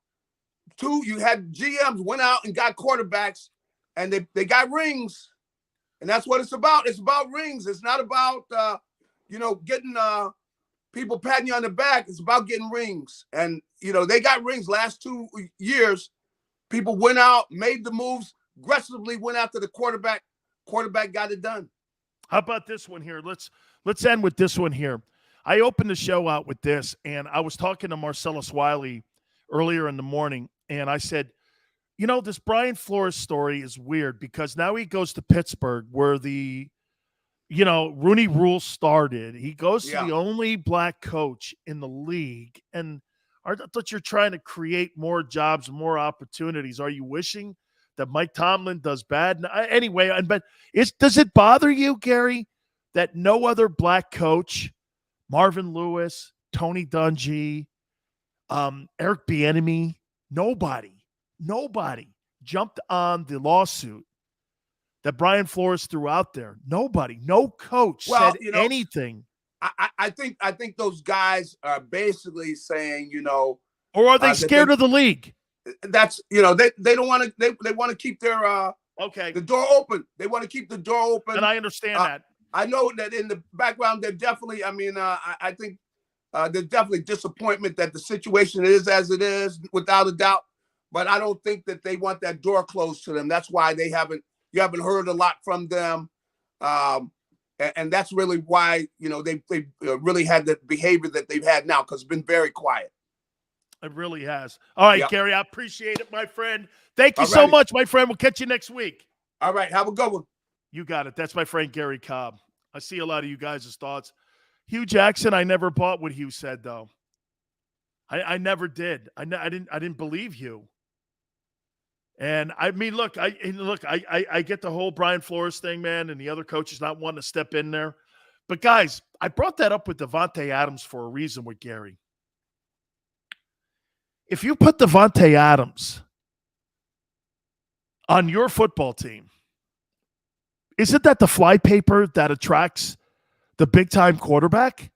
you had GMs went out and got quarterbacks, and they got rings. And that's what it's about. It's about rings. It's not about, getting people patting you on the back. It's about getting rings. And, you know, they got rings last 2 years. People went out, made the moves, aggressively went after the quarterback. Quarterback got it done. How about this one here? Let's end with this one here. I opened the show out with this, and I was talking to Marcellus Wiley earlier in the morning, and I said, you know, this Brian Flores story is weird because now he goes to Pittsburgh where the, Rooney Rule started. He goes to the only black coach in the league. And I thought you're trying to create more jobs, more opportunities. Are you wishing that Mike Tomlin does bad? Anyway, does it bother you, Garry, that no other black coach, Marvin Lewis, Tony Dungy, Eric Bieniemy, nobody jumped on the lawsuit that Brian Flores threw out there? Nobody, no coach said anything. I think those guys are basically saying, or are they scared of the league? That's, they don't want to, they want to keep their, the door open. They want to keep the door open. And I understand that. I know that in the background, they're definitely, I think there's definitely disappointment that the situation is as it is, without a doubt. But I don't think that they want that door closed to them. That's why you haven't heard a lot from them. And that's really why, they've really had the behavior that they've had now, because it's been very quiet. It really has. All right, Garry, I appreciate it, my friend. Thank you so much, my friend. We'll catch you next week. All right, have a good one. You got it. That's my friend Garry Cobb. I see a lot of you guys' thoughts. Hugh Jackson, I never bought what Hugh said, though. I never did. I didn't believe Hugh. And I mean, look, I get the whole Brian Flores thing, man, and the other coaches not wanting to step in there. But guys, I brought that up with Davante Adams for a reason with Garry. If you put Davante Adams on your football team, isn't that the flypaper that attracts the big-time quarterback?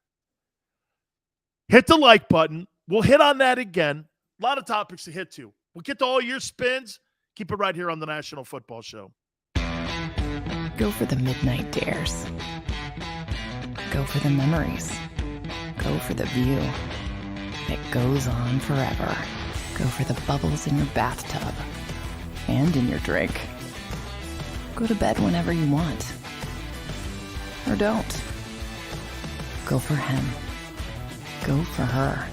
Hit the like button. We'll hit on that again. A lot of topics to hit to. We'll get to all your spins. Keep it right here on the National Football Show. Go for the midnight dares. Go for the memories. Go for the view that goes on forever. Go for the bubbles in your bathtub and in your drink. Go to bed whenever you want. Or don't. Go for him. Go for her.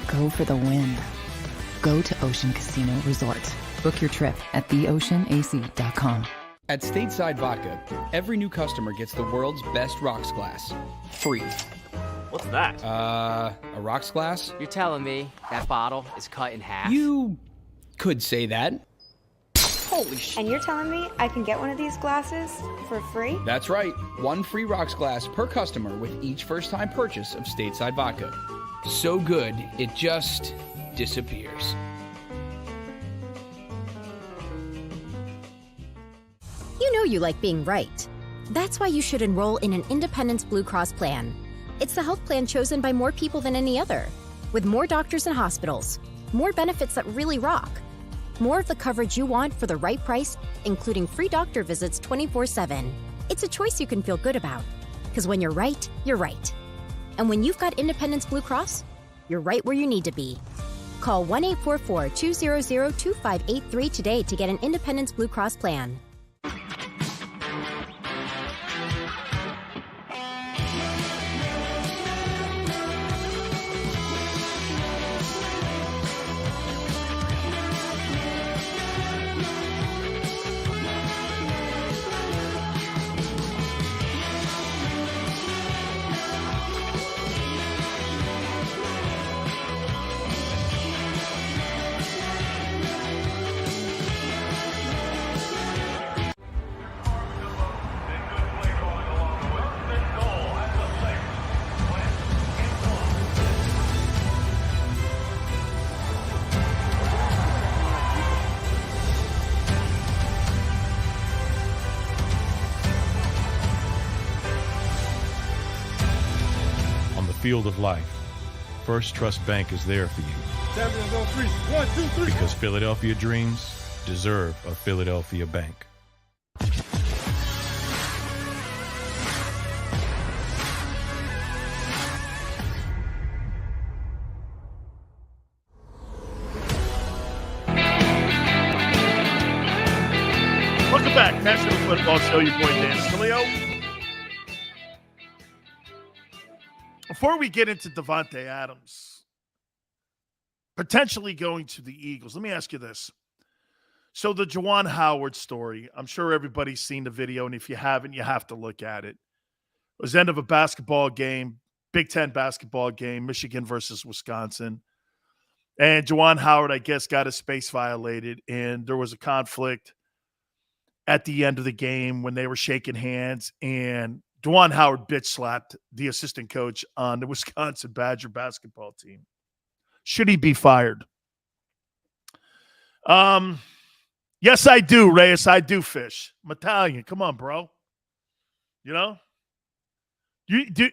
Go for the win. Go to Ocean Casino Resort. Book your trip at theoceanac.com. At Stateside Vodka, every new customer gets the world's best rocks glass. Free. What's that? A rocks glass? You're telling me that bottle is cut in half? You could say that. Holy shit. And you're telling me I can get one of these glasses for free? That's right. One free rocks glass per customer with each first-time purchase of Stateside Vodka. So good, it just disappears. You know you like being right. That's why you should enroll in an Independence Blue Cross plan. It's the health plan chosen by more people than any other, with more doctors and hospitals, more benefits that really rock, more of the coverage you want for the right price, including free doctor visits 24/7. It's a choice you can feel good about, because when you're right, you're right. And when you've got Independence Blue Cross, you're right where you need to be. Call 1-844-200-2583 today to get an Independence Blue Cross plan. Field of life, First Trust Bank is there for you. Champions on three. 1, 2, 3. Because Philadelphia dreams deserve a Philadelphia bank. Welcome back, National Football Show. Your boy Dan Sileo. Before we get into Davante Adams potentially going to the Eagles, let me ask you this. So the Juwan Howard story, I'm sure everybody's seen the video, and if you haven't, you have to look at it. It was the end of a basketball game, Big Ten basketball game, Michigan versus Wisconsin. And Juwan Howard, I guess, got his space violated, and there was a conflict at the end of the game when they were shaking hands, and Juwan Howard bitch slapped the assistant coach on the Wisconsin Badger basketball team. Should he be fired? Yes, I do, Reyes. I do, Fish. I'm Italian. Come on, bro. You know? Do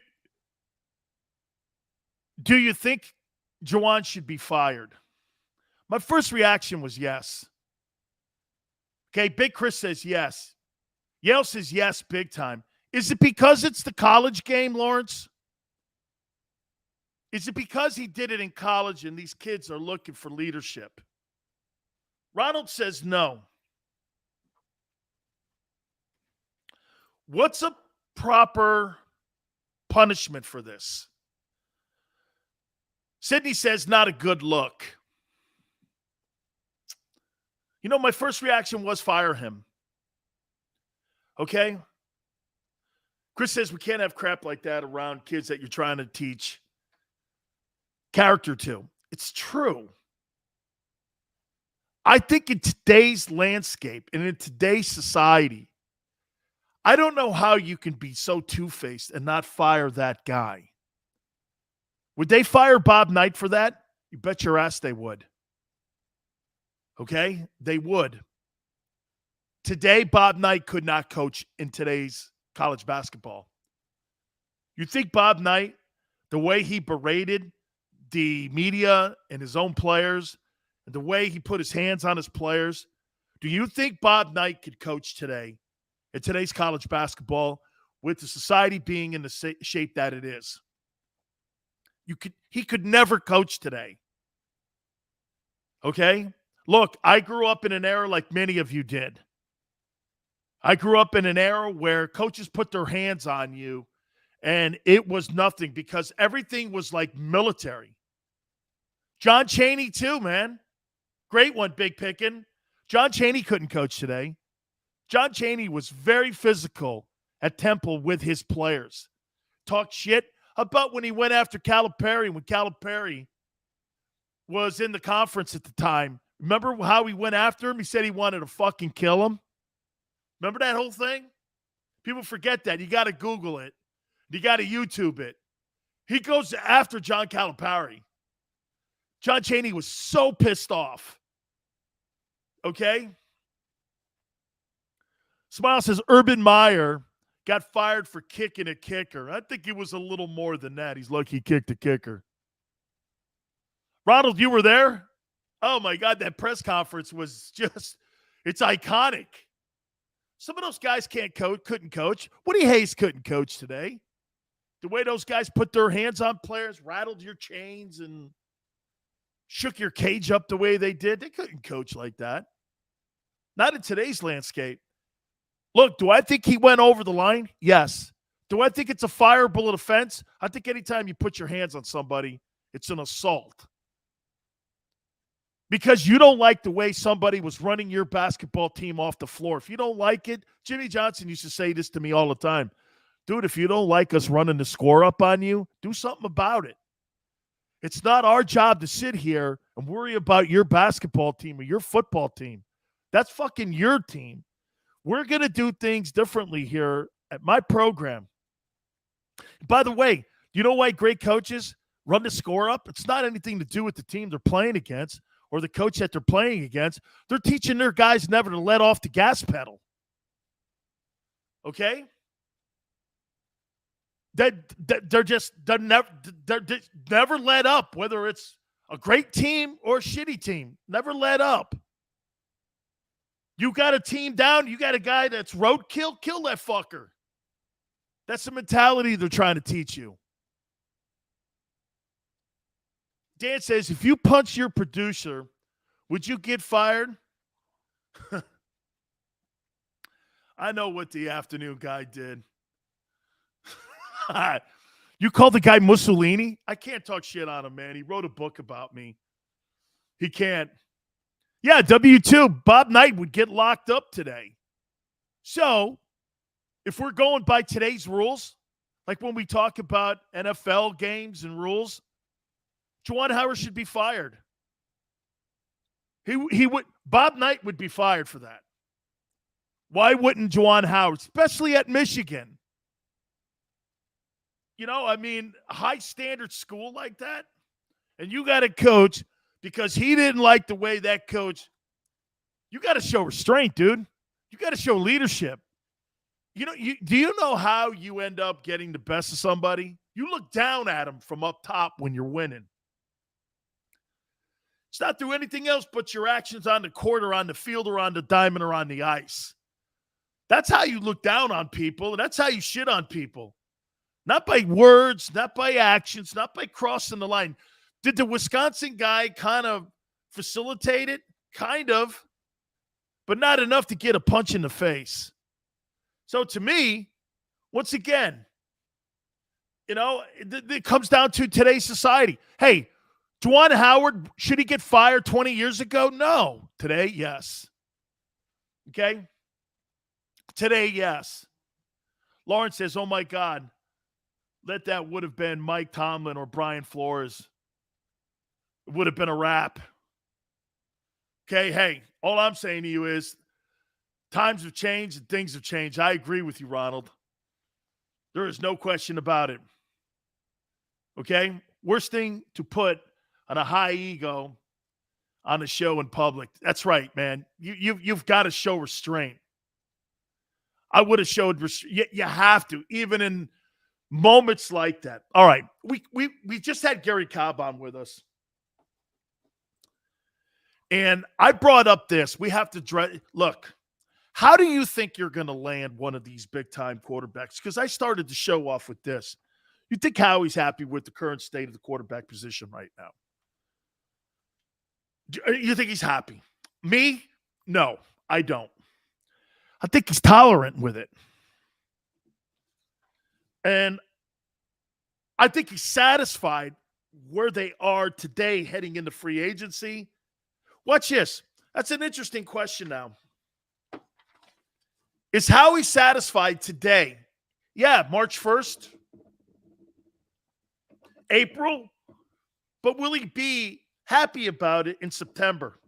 you think Juwan should be fired? My first reaction was yes. Okay, Big Chris says yes. Yale says yes, big time. Is it because it's the college game, Lawrence? Is it because he did it in college and these kids are looking for leadership? Ronald says no. What's a proper punishment for this? Sydney says not a good look. You know, my first reaction was fire him. Okay? Chris says we can't have crap like that around kids that you're trying to teach character to. It's true. I think in today's landscape and in today's society, I don't know how you can be so two-faced and not fire that guy. Would they fire Bob Knight for that? You bet your ass they would. Okay? They would. Today, Bob Knight could not coach in today's college basketball. You think Bob Knight, the way he berated the media and his own players, and the way he put his hands on his players, do you think Bob Knight could coach today in today's college basketball with the society being in the shape that it is? He could never coach today. Okay? Look, I grew up in an era like many of you did. I grew up in an era where coaches put their hands on you and it was nothing because everything was like military. John Chaney too, man. Great one, Big Pickin'. John Chaney couldn't coach today. John Chaney was very physical at Temple with his players. Talked shit about when he went after Calipari, when Calipari was in the conference at the time. Remember how he went after him? He said he wanted to fucking kill him. Remember that whole thing? People forget that. You got to Google it. You got to YouTube it. He goes after John Calipari. John Chaney was so pissed off. Okay? Smile says Urban Meyer got fired for kicking a kicker. I think it was a little more than that. He's lucky he kicked a kicker. Ronald, you were there? Oh, my God, that press conference was just, it's iconic. Some of those guys couldn't coach. Woody Hayes couldn't coach today. The way those guys put their hands on players, rattled your chains, and shook your cage up the way they did, they couldn't coach like that. Not in today's landscape. Look, do I think he went over the line? Yes. Do I think it's a fireable offense? I think anytime you put your hands on somebody, it's an assault. Because you don't like the way somebody was running your basketball team off the floor. If you don't like it, Jimmy Johnson used to say this to me all the time. Dude, if you don't like us running the score up on you, do something about it. It's not our job to sit here and worry about your basketball team or your football team. That's fucking your team. We're going to do things differently here at my program. By the way, you know why great coaches run the score up? It's not anything to do with the team they're playing against or the coach that they're playing against. They're teaching their guys never to let off the gas pedal. Okay? They're never let up, whether it's a great team or a shitty team. Never let up. You got a team down, you got a guy that's roadkill, kill that fucker. That's the mentality they're trying to teach you. Dan says, if you punch your producer, would you get fired? I know what the afternoon guy did. You call the guy Mussolini? I can't talk shit on him, man. He wrote a book about me. He can't. Yeah, W2, Bob Knight would get locked up today. So, if we're going by today's rules, like when we talk about NFL games and rules, Juwan Howard should be fired. Bob Knight would be fired for that. Why wouldn't Juwan Howard, especially at Michigan? You know, I mean, a high standard school like that, and you got a coach because he didn't like the way that coach, you got to show restraint, dude. You got to show leadership. You know, do you know how you end up getting the best of somebody? You look down at them from up top when you're winning. It's not through anything else but your actions on the court or on the field or on the diamond or on the ice. That's how you look down on people, and that's how you shit on people. Not by words, not by actions, not by crossing the line. Did the Wisconsin guy kind of facilitate it? Kind of. But not enough to get a punch in the face. So to me, once again, you know, it comes down to today's society. Hey, Juwan Howard, should he get fired 20 years ago? No. Today, yes. Okay? Today, yes. Lawrence says, oh, my God. That would have been Mike Tomlin or Brian Flores. It would have been a wrap. Okay, hey, all I'm saying to you is Times have changed and things have changed. I agree with you, Ronald. There is no question about it. Okay? Worst thing to put on a high ego on a show in public. That's right, man. You've got to show restraint. I would have showed restraint. You have to, even in moments like that. All right. We just had Garry Cobb on with us. And I brought up this. We have to look, how do you think you're going to land one of these big-time quarterbacks? Because I started the show off with this. You think Howie's happy with the current state of the quarterback position right now? You think he's happy? Me? No, I don't. I think he's tolerant with it. And I think he's satisfied where they are today heading into free agency. Watch this. That's an interesting question now. Is Howie satisfied today? Yeah, March 1st, April. But will he be happy about it in September?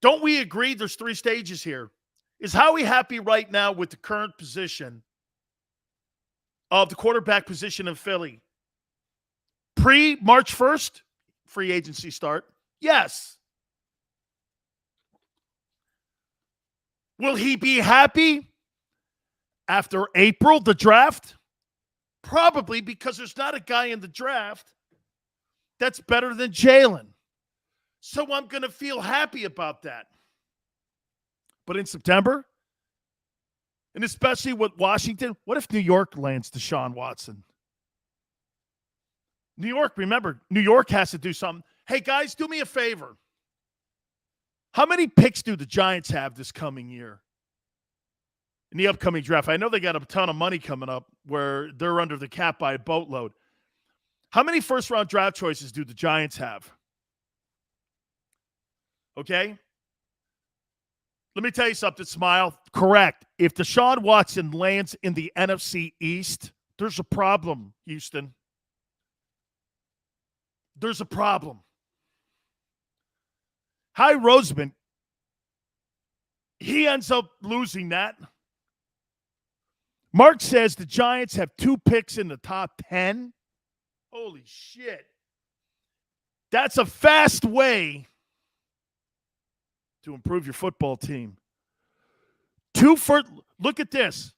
Don't we agree there's 3 stages here? Is Howie happy right now with the current position of the quarterback position in Philly? Pre-March 1st, free agency start? Yes. Will he be happy after April, the draft? Probably, because there's not a guy in the draft that's better than Jalen. So I'm going to feel happy about that. But in September, and especially with Washington, what if New York lands Deshaun Watson? New York, remember, New York has to do something. Hey, guys, do me a favor. How many picks do the Giants have this coming year in the upcoming draft? I know they got a ton of money coming up where they're under the cap by a boatload. How many first-round draft choices do the Giants have? Okay? Let me tell you something, Smile. Correct. If Deshaun Watson lands in the NFC East, there's a problem, Houston. There's a problem. Howie Roseman, he ends up losing that. Mark says the Giants have 2 picks in the top 10. Holy shit. That's a fast way to improve your football team. Look at this.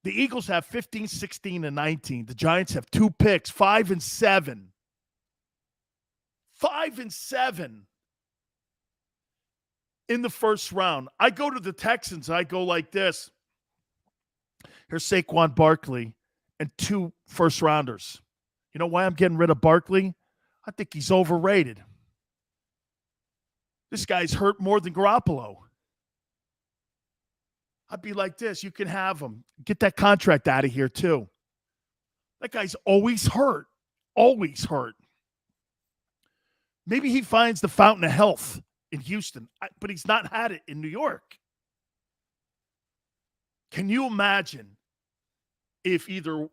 The Eagles have 15, 16, and 19. The Giants have 2 picks, 5 and 7. 5 and 7 in the first round. I go to the Texans. I go like this. Here's Saquon Barkley and 2 first-rounders. You know why I'm getting rid of Barkley? I think he's overrated. This guy's hurt more than Garoppolo. I'd be like this. You can have him. Get that contract out of here, too. That guy's always hurt. Always hurt. Maybe he finds the fountain of health in Houston, but he's not had it in New York. Can you imagine if either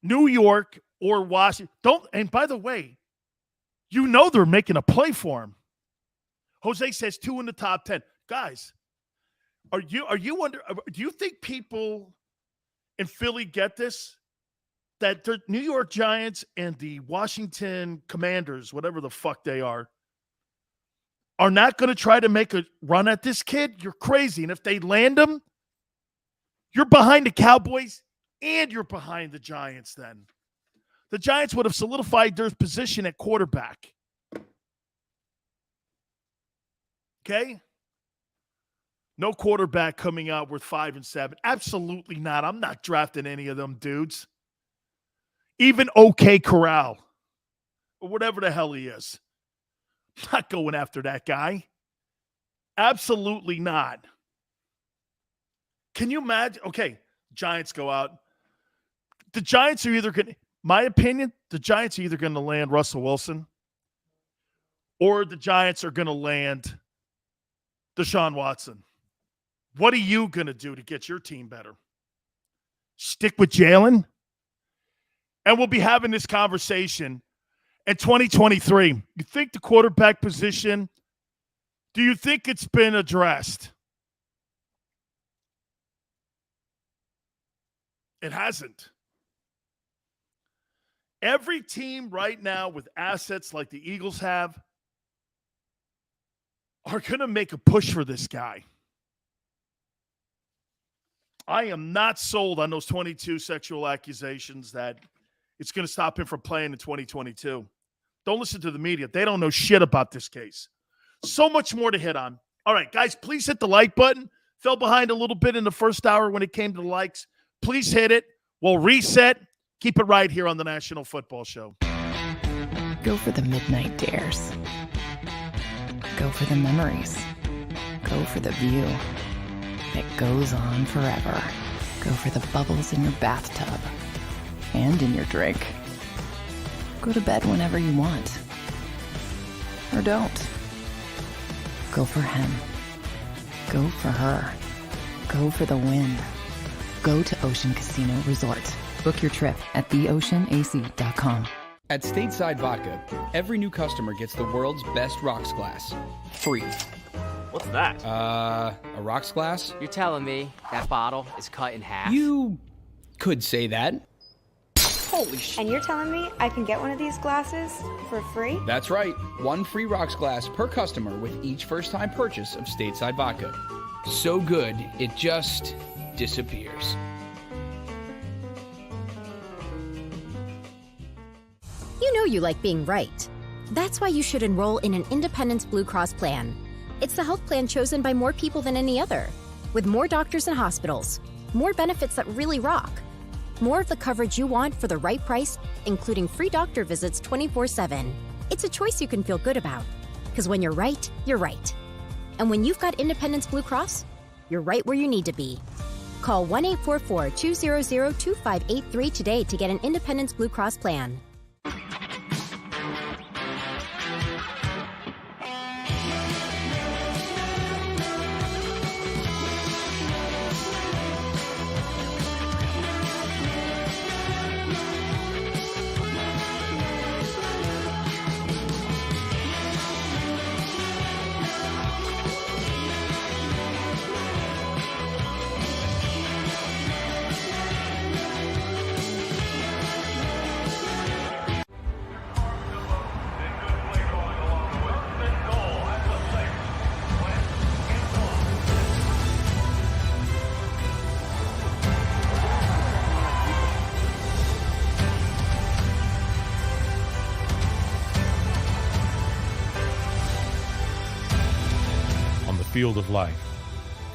New York or Washington and by the way, you know they're making a play for him. Jose says 2 in the top 10. Guys, do you think people in Philly get this? That the New York Giants and the Washington Commanders, whatever the fuck they are not going to try to make a run at this kid? You're crazy. And if they land him, you're behind the Cowboys and you're behind the Giants then. The Giants would have solidified their position at quarterback. Okay? No quarterback coming out worth 5 and 7. Absolutely not. I'm not drafting any of them dudes. Even OK Corral or whatever the hell he is. I'm not going after that guy. Absolutely not. Can you imagine? Okay, Giants go out. The Giants are either going to, my opinion, the Giants are either going to land Russell Wilson or the Giants are going to land Deshaun Watson. What are you going to do to get your team better? Stick with Jalen? And we'll be having this conversation in 2023. You think the quarterback position, do you think it's been addressed? It hasn't. Every team right now with assets like the Eagles have are going to make a push for this guy. I am not sold on those 22 sexual accusations that it's going to stop him from playing in 2022. Don't listen to the media. They don't know shit about this case. So much more to hit on. All right, guys, please hit the like button. Fell behind a little bit in the first hour when it came to the likes. Please hit it. We'll reset. Keep it right here on the National Football Show. Go for the midnight dares. Go for the memories. Go for the view that goes on forever. Go for the bubbles in your bathtub and in your drink. Go to bed whenever you want. Or don't. Go for him. Go for her. Go for the win. Go to Ocean Casino Resort. Book your trip at theoceanac.com. At Stateside Vodka, every new customer gets the world's best rocks glass. Free. What's that? A rocks glass? You're telling me that bottle is cut in half? You could say that. Holy shit. And you're telling me I can get one of these glasses for free? That's right. One free rocks glass per customer with each first-time purchase of Stateside Vodka. So good, it just disappears. You know you like being right. That's why you should enroll in an Independence Blue Cross plan. It's the health plan chosen by more people than any other, with more doctors and hospitals, more benefits that really rock, more of the coverage you want for the right price, including free doctor visits 24/7. It's a choice you can feel good about, because when you're right, you're right. And when you've got Independence Blue Cross, you're right where you need to be. Call 1-844-200-2583 today to get an Independence Blue Cross plan. Field of life,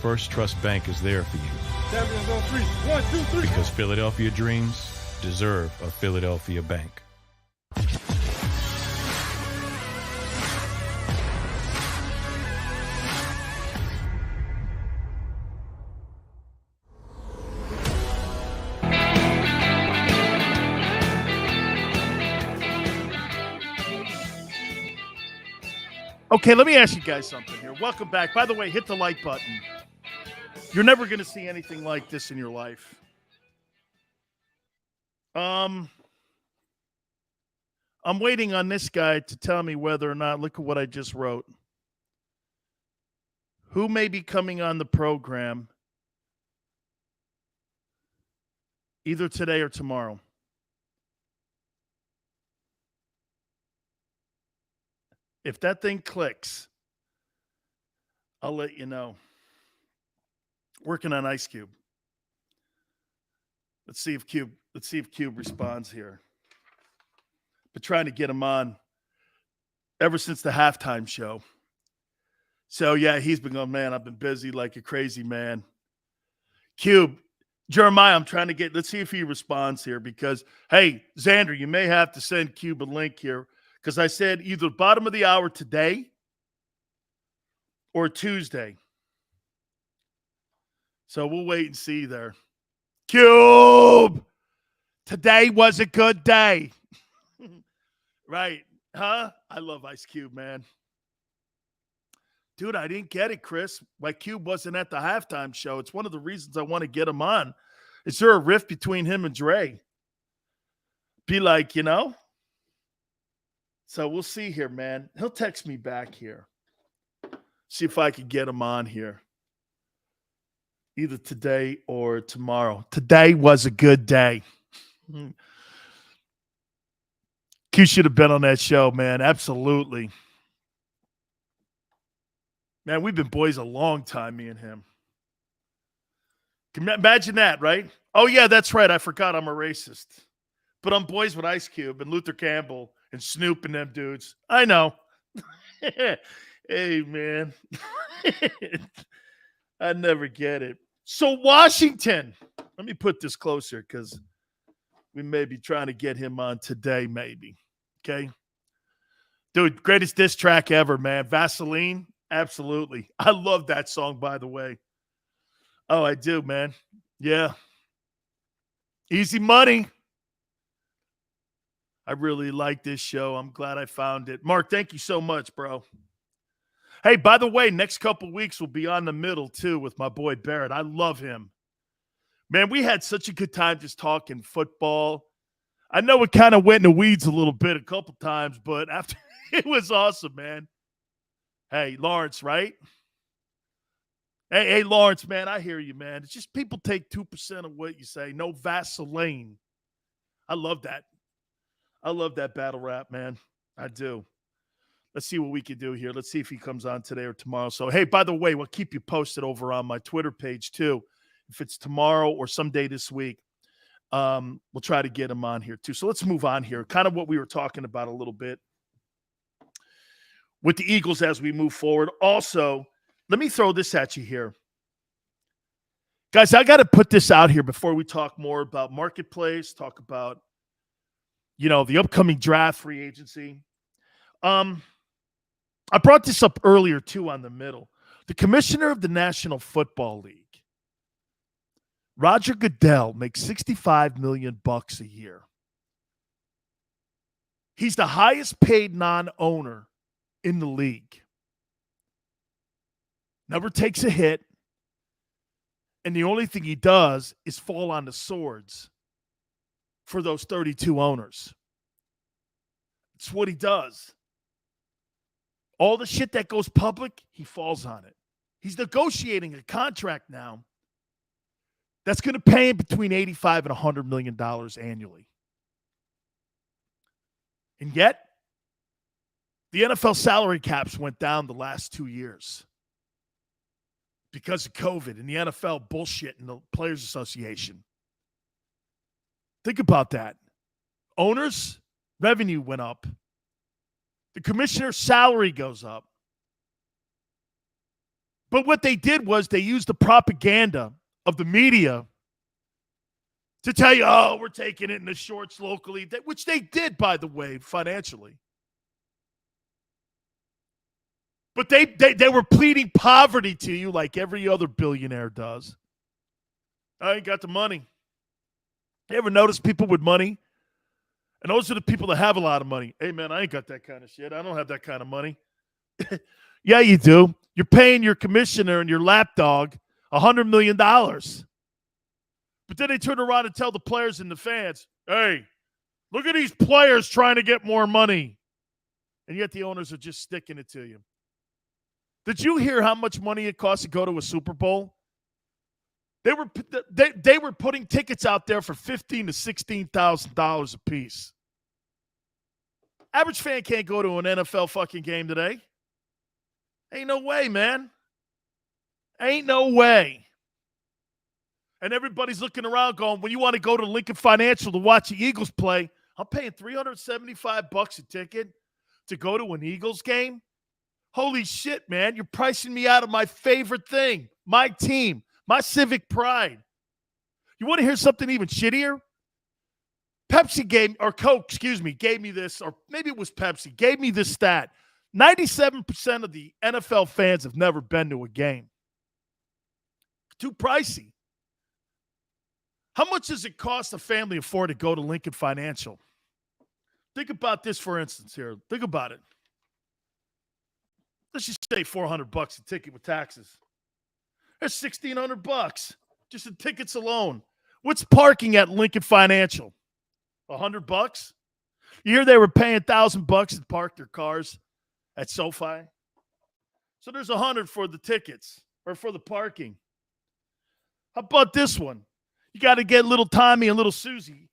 First Trust Bank is there for you. Champions on three. 1, 2, 3. Because Philadelphia dreams deserve a Philadelphia bank. Okay, let me ask you guys something here. Welcome back. By the way, hit the like button. You're never going to see anything like this in your life. I'm waiting on this guy to tell me whether or not, look at what I just wrote. Who may be coming on the program either today or tomorrow? If that thing clicks, I'll let you know. Working on Ice Cube. Let's see if Cube responds here. Been trying to get him on ever since the halftime show. So yeah, he's been going, man, I've been busy like a crazy man. Cube, Jeremiah, I'm trying to get, let's see if he responds here because, hey, Xander, you may have to send Cube a link here. Because I said either bottom of the hour today or Tuesday. So we'll wait and see there. Cube! Today was a good day. Right. Huh? I love Ice Cube, man. Dude, I didn't get it, Chris. Why Cube wasn't at the halftime show. It's one of the reasons I want to get him on. Is there a rift between him and Dre? Be like, you know? So we'll see here, man. He'll text me back here. See if I can get him on here. either today or tomorrow. Today was a good day. Q should have been on that show, man. Absolutely. Man, we've been boys a long time, me and him. Can you imagine that, right? Oh, yeah, that's right. I forgot I'm a racist. But I'm boys with Ice Cube and Luther Campbell and Snoop and them dudes. I know. Hey, man. I never get it. So Washington. Let me put this closer because we may be trying to get him on today, maybe. Okay? Dude, greatest diss track ever, man. Vaseline. Absolutely. I love that song, by the way. Oh, I do, man. Yeah. Easy money. I really like this show. I'm glad I found it. Mark, thank you so much, bro. Hey, by the way, next couple weeks we'll be on the middle, too, with my boy Barrett. I love him. Man, we had such a good time just talking football. I know it kind of went in the weeds a little bit a couple times, but after it was awesome, man. Hey, Lawrence, right? Hey, Lawrence, man, I hear you, man. It's just people take 2% of what you say. No Vaseline. I love that. I love that battle rap, man. I do. Let's see what we can do here. Let's see if he comes on today or tomorrow. So, hey, by the way, we'll keep you posted over on my Twitter page, too. If it's tomorrow or someday this week, we'll try to get him on here, too. So let's move on here. Kind of what we were talking about a little bit with the Eagles as we move forward. Also, let me throw this at you here. Guys, I got to put this out here before we talk more about marketplace, talk about, the upcoming draft, free agency. I brought this up earlier, too, on the middle. The commissioner of the National Football League, Roger Goodell, makes $65 million a year. He's the highest paid non-owner in the league. Never takes a hit. And the only thing he does is fall on the swords for those 32 owners. It's what he does. All the shit that goes public, he falls on it. He's negotiating a contract now that's going to pay him between $85 and $100 million annually. And yet, the NFL salary caps went down the last 2 years because of COVID and the NFL bullshit and the Players Association. Think about that. Owners' revenue went up. The commissioner's salary goes up. But what they did was they used the propaganda of the media to tell you, oh, we're taking it in the shorts locally, which they did, by the way, financially. But they were pleading poverty to you like every other billionaire does. I ain't got the money. You ever notice people with money? And those are the people that have a lot of money. Hey, man, I ain't got that kind of shit. I don't have that kind of money. Yeah, you do. You're paying your commissioner and your lapdog $100 million. But then they turn around and tell the players and the fans, hey, look at these players trying to get more money. And yet the owners are just sticking it to you. Did you hear how much money it costs to go to a Super Bowl? They were putting tickets out there for $15,000 to $16,000 a piece. Average fan can't go to an NFL fucking game today. Ain't no way, man. Ain't no way. And everybody's looking around going, when you want to go to Lincoln Financial to watch the Eagles play, I'm paying $375 a ticket to go to an Eagles game? Holy shit, man. You're pricing me out of my favorite thing, my team, my civic pride. You want to hear something even shittier? Coke, gave me this, or maybe it was Pepsi, gave me this stat. 97% of the NFL fans have never been to a game. Too pricey. How much does it cost a family of four to go to Lincoln Financial? Think about this, for instance, here. Think about it. Let's just say $400 a ticket with taxes. That's $1,600 just in tickets alone. What's parking at Lincoln Financial? $100? You hear they were paying $1,000 to park their cars at SoFi? So there's $100 for the tickets or for the parking. How about this one? You got to get little Tommy and little Susie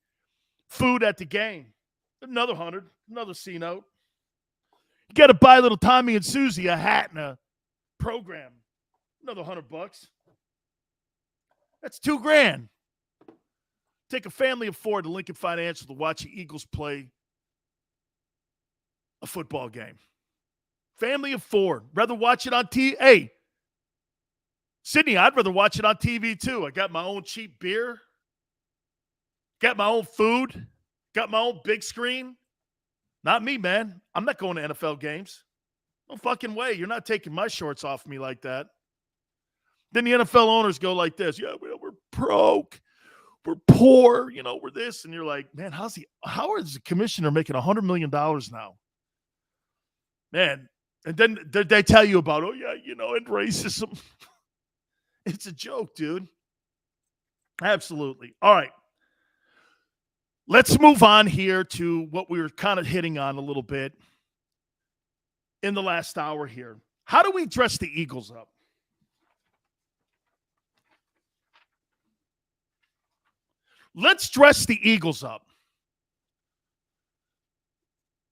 food at the game. Another 100, another C note. You got to buy little Tommy and Susie a hat and a program. Another $100. That's $2,000. Take a family of 4 to Lincoln Financial to watch the Eagles play a football game. Family of 4. Rather watch it on TV. Hey, Sydney, I'd rather watch it on TV too. I got my own cheap beer. Got my own food. Got my own big screen. Not me, man. I'm not going to NFL games. No fucking way. You're not taking my shorts off me like that. Then the NFL owners go like this. Yeah, we're broke. We're poor. You know, we're this. And you're like, man, how is the commissioner making $100 million now? Man. And then they tell you about, oh, yeah, you know, and racism. It's a joke, dude. Absolutely. All right. Let's move on here to what we were kind of hitting on a little bit in the last hour here. How do we dress the Eagles up? Let's dress the Eagles up.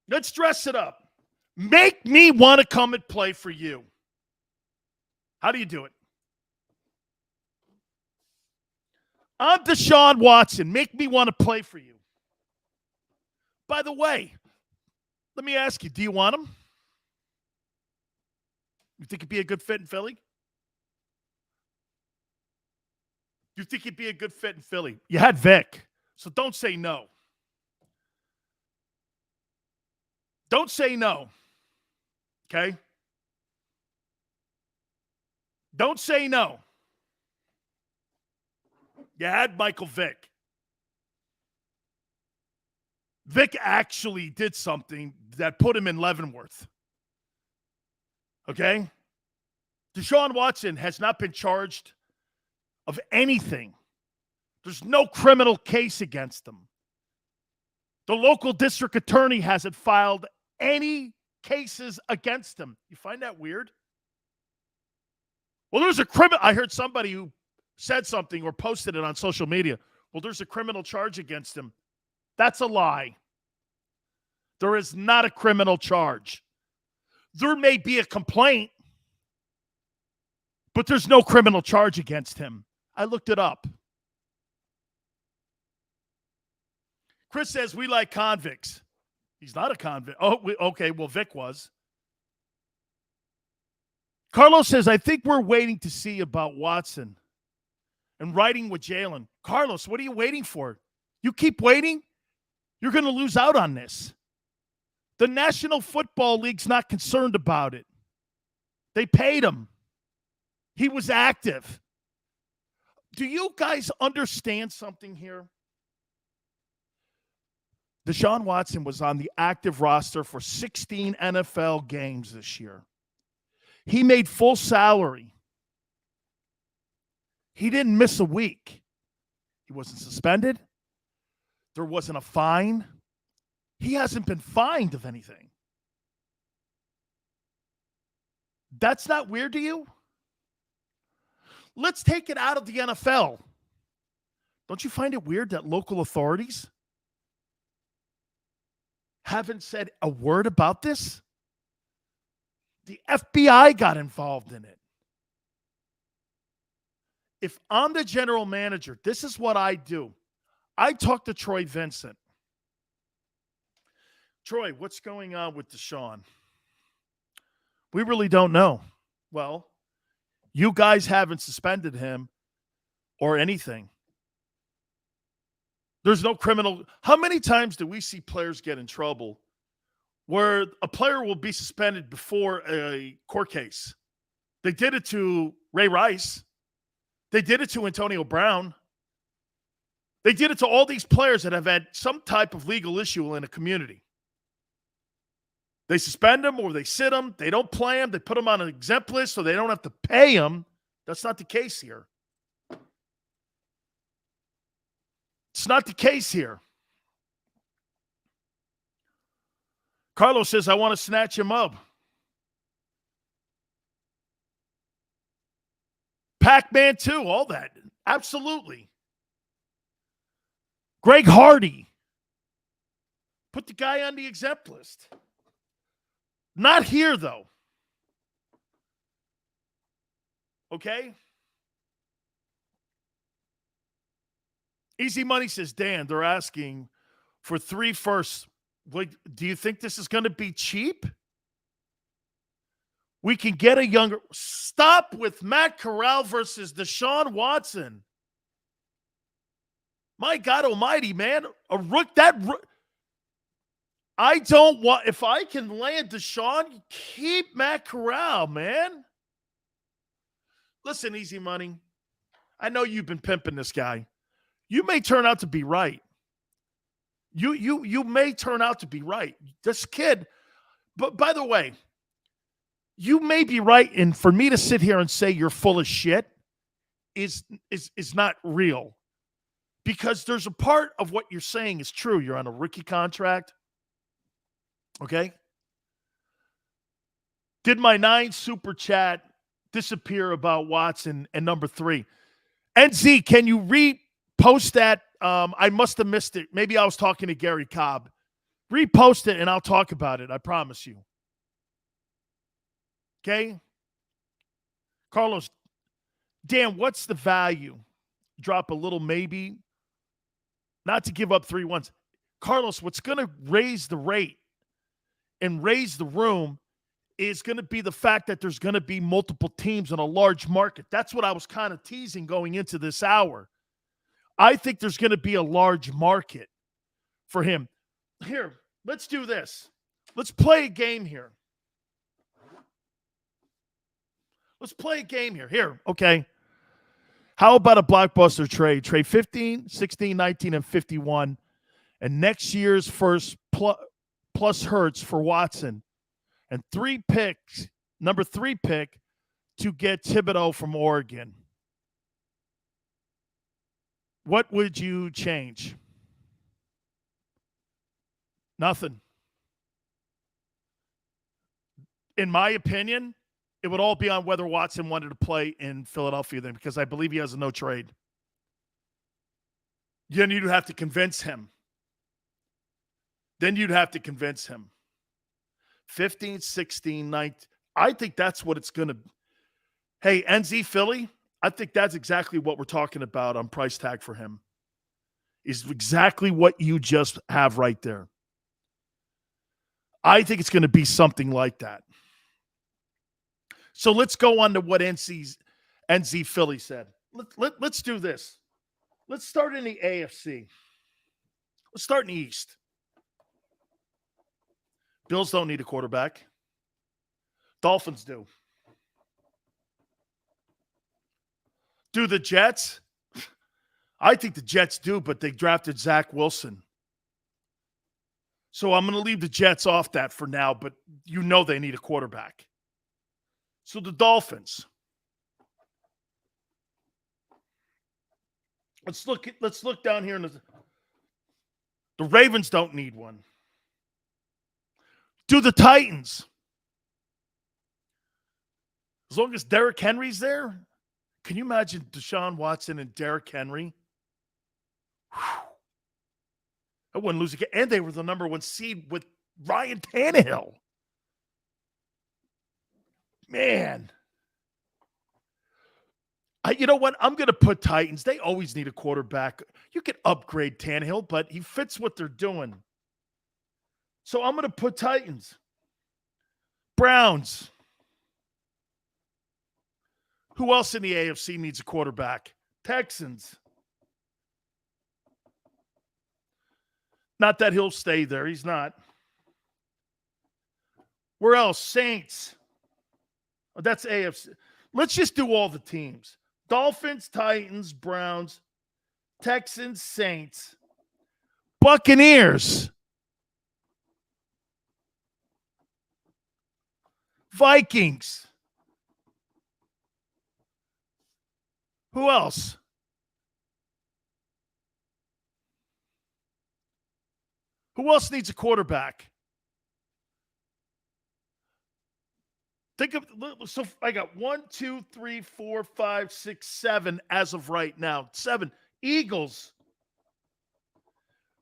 Let's dress it up. Make me want to come and play for you. How do you do it? I'm Deshaun Watson. Make me want to play for you. By the way, let me ask you, do you want him? You think he'd be a good fit in Philly? You think he'd be a good fit in Philly? You had Vic, so don't say no. Don't say no. Okay? Don't say no. You had Michael Vick. Vic actually did something that put him in Leavenworth. Okay? Deshaun Watson has not been charged of anything. There's no criminal case against him. The local district attorney hasn't filed any cases against him. You find that weird? Well, there's a criminal. I heard somebody who said something or posted it on social media. Well, there's a criminal charge against him. That's a lie. There is not a criminal charge. There may be a complaint, but there's no criminal charge against him. I looked it up. Chris says we like convicts. He's not a convict. Oh, okay. Well, Vic was. Carlos says, I think we're waiting to see about Watson and riding with Jalen. Carlos, what are you waiting for? You keep waiting, you're going to lose out on this. The National Football League's not concerned about it. They paid him. He was active. Do you guys understand something here? Deshaun Watson was on the active roster for 16 NFL games this year. He made full salary. He didn't miss a week. He wasn't suspended. There wasn't a fine. He hasn't been fined of anything. That's not weird to you? Let's take it out of the NFL. Don't you find it weird that local authorities haven't said a word about this? The FBI got involved in it. If I'm the general manager, this is what I do. I talk to Troy Vincent. Troy, what's going on with Deshaun? We really don't know. Well, you guys haven't suspended him or anything. There's no criminal. How many times do we see players get in trouble where a player will be suspended before a court case? They did it to Ray Rice. They did it to Antonio Brown. They did it to all these players that have had some type of legal issue in a community. They suspend them or they sit them. They don't play them. They put them on an exempt list so they don't have to pay them. That's not the case here. It's not the case here. Carlos says, I want to snatch him up. Pac-Man too, all that. Absolutely. Greg Hardy. Put the guy on the exempt list. Not here, though. Okay? Easy Money says, Dan, they're asking for 3 firsts. Like, do you think this is going to be cheap? We can get a younger. Stop with Matt Corral versus Deshaun Watson. My God Almighty, man, I don't want. If I can land Deshaun, keep Matt Corral, man. Listen, Easy Money. I know you've been pimping this guy. You may turn out to be right. You may turn out to be right. This kid, but by the way, you may be right, and for me to sit here and say you're full of shit is not real. Because there's a part of what you're saying is true. You're on a rookie contract. Okay? Did my 9 super chat disappear about Watson and number 3? NZ, can you repost that? I must have missed it. Maybe I was talking to Garry Cobb. Repost it and I'll talk about it. I promise you. Okay? Carlos, Dan, what's the value? Drop a little maybe. Not to give up 3 ones. Carlos, what's going to raise the rate and raise the room is going to be the fact that there's going to be multiple teams in a large market. That's what I was kind of teasing going into this hour. I think there's going to be a large market for him. Here, let's do this. Let's play a game here. Let's play a game here. Here, okay. How about a blockbuster trade? Trade 15, 16, 19, and 51. And next year's first plus Hurts for Watson. And 3 picks, number 3 pick, to get Thibodeau from Oregon. What would you change? Nothing. In my opinion, it would all be on whether Watson wanted to play in Philadelphia then, because I believe he has a no trade. Then you'd have to convince him. 15, 16, 19. I think that's what it's going to. Hey, NZ Philly, I think that's exactly what we're talking about on price tag for him. Is exactly what you just have right there. I think it's going to be something like that. So let's go on to what NZ Philly said. Let's do this. Let's start in the AFC. Let's start in the East. Bills don't need a quarterback. Dolphins do. Do the Jets? I think the Jets do, but they drafted Zach Wilson. So I'm going to leave the Jets off that for now, but you know they need a quarterback. So the Dolphins. Let's look down here. The Ravens don't need one. Do the Titans. As long as Derrick Henry's there, can you imagine Deshaun Watson and Derrick Henry? Whew. I wouldn't lose again. And they were the number 1 seed with Ryan Tannehill. Man. You know what? I'm going to put Titans. They always need a quarterback. You can upgrade Tannehill, but he fits what they're doing. So I'm going to put Titans. Browns. Who else in the AFC needs a quarterback? Texans. Not that he'll stay there. He's not. Where else? Saints. Oh, that's AFC. Let's just do all the teams. Dolphins, Titans, Browns, Texans, Saints, Buccaneers, Vikings. Who else? Who else needs a quarterback? Think of so I got 1, 2, 3, 4, 5, 6, 7 as of right now. 7. Eagles,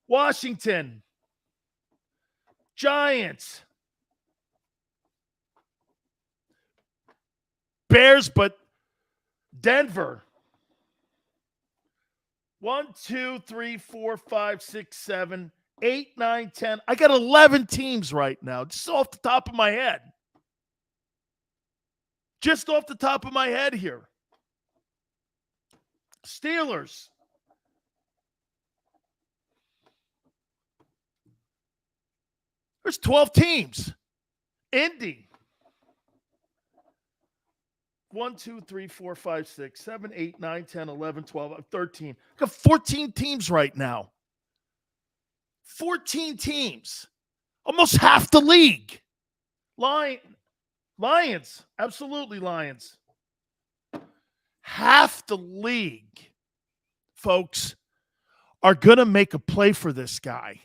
Washington, Giants, Bears, but Denver. 1, 2, 3, 4, 5, 6, 7, 8, 9, 10. I got 11 teams right now, just off the top of my head. Just off the top of my head here. Steelers. There's 12 teams. Indy. 1, 2, 3, 4, 5, 6, 7, 8, 9, 10, 11, 12, 13. I got 14 teams right now. 14 teams. Almost half the league. Lions. Absolutely Lions. Half the league, folks, are going to make a play for this guy.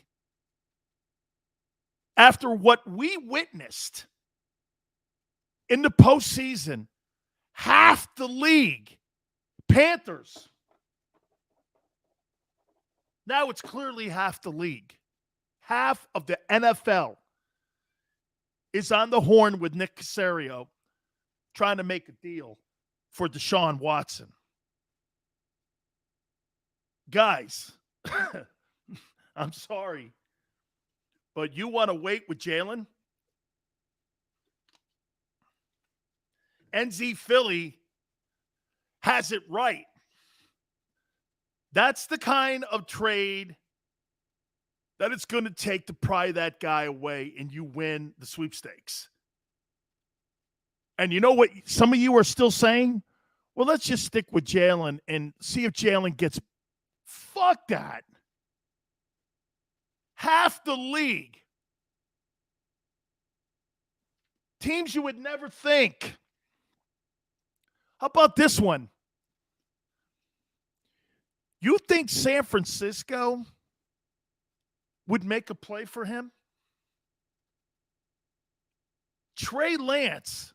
After what we witnessed in the postseason, half the league, Panthers. Now it's clearly half the league. Half of the NFL is on the horn with Nick Caserio trying to make a deal for Deshaun Watson. Guys, I'm sorry, but you want to wait with Jalen? NZ Philly has it right. That's the kind of trade that it's going to take to pry that guy away and you win the sweepstakes. And you know what some of you are still saying? Well, let's just stick with Jalen and see if Jalen gets – fuck that. Half the league. Teams you would never think. How about this one? You think San Francisco would make a play for him? Trey Lance.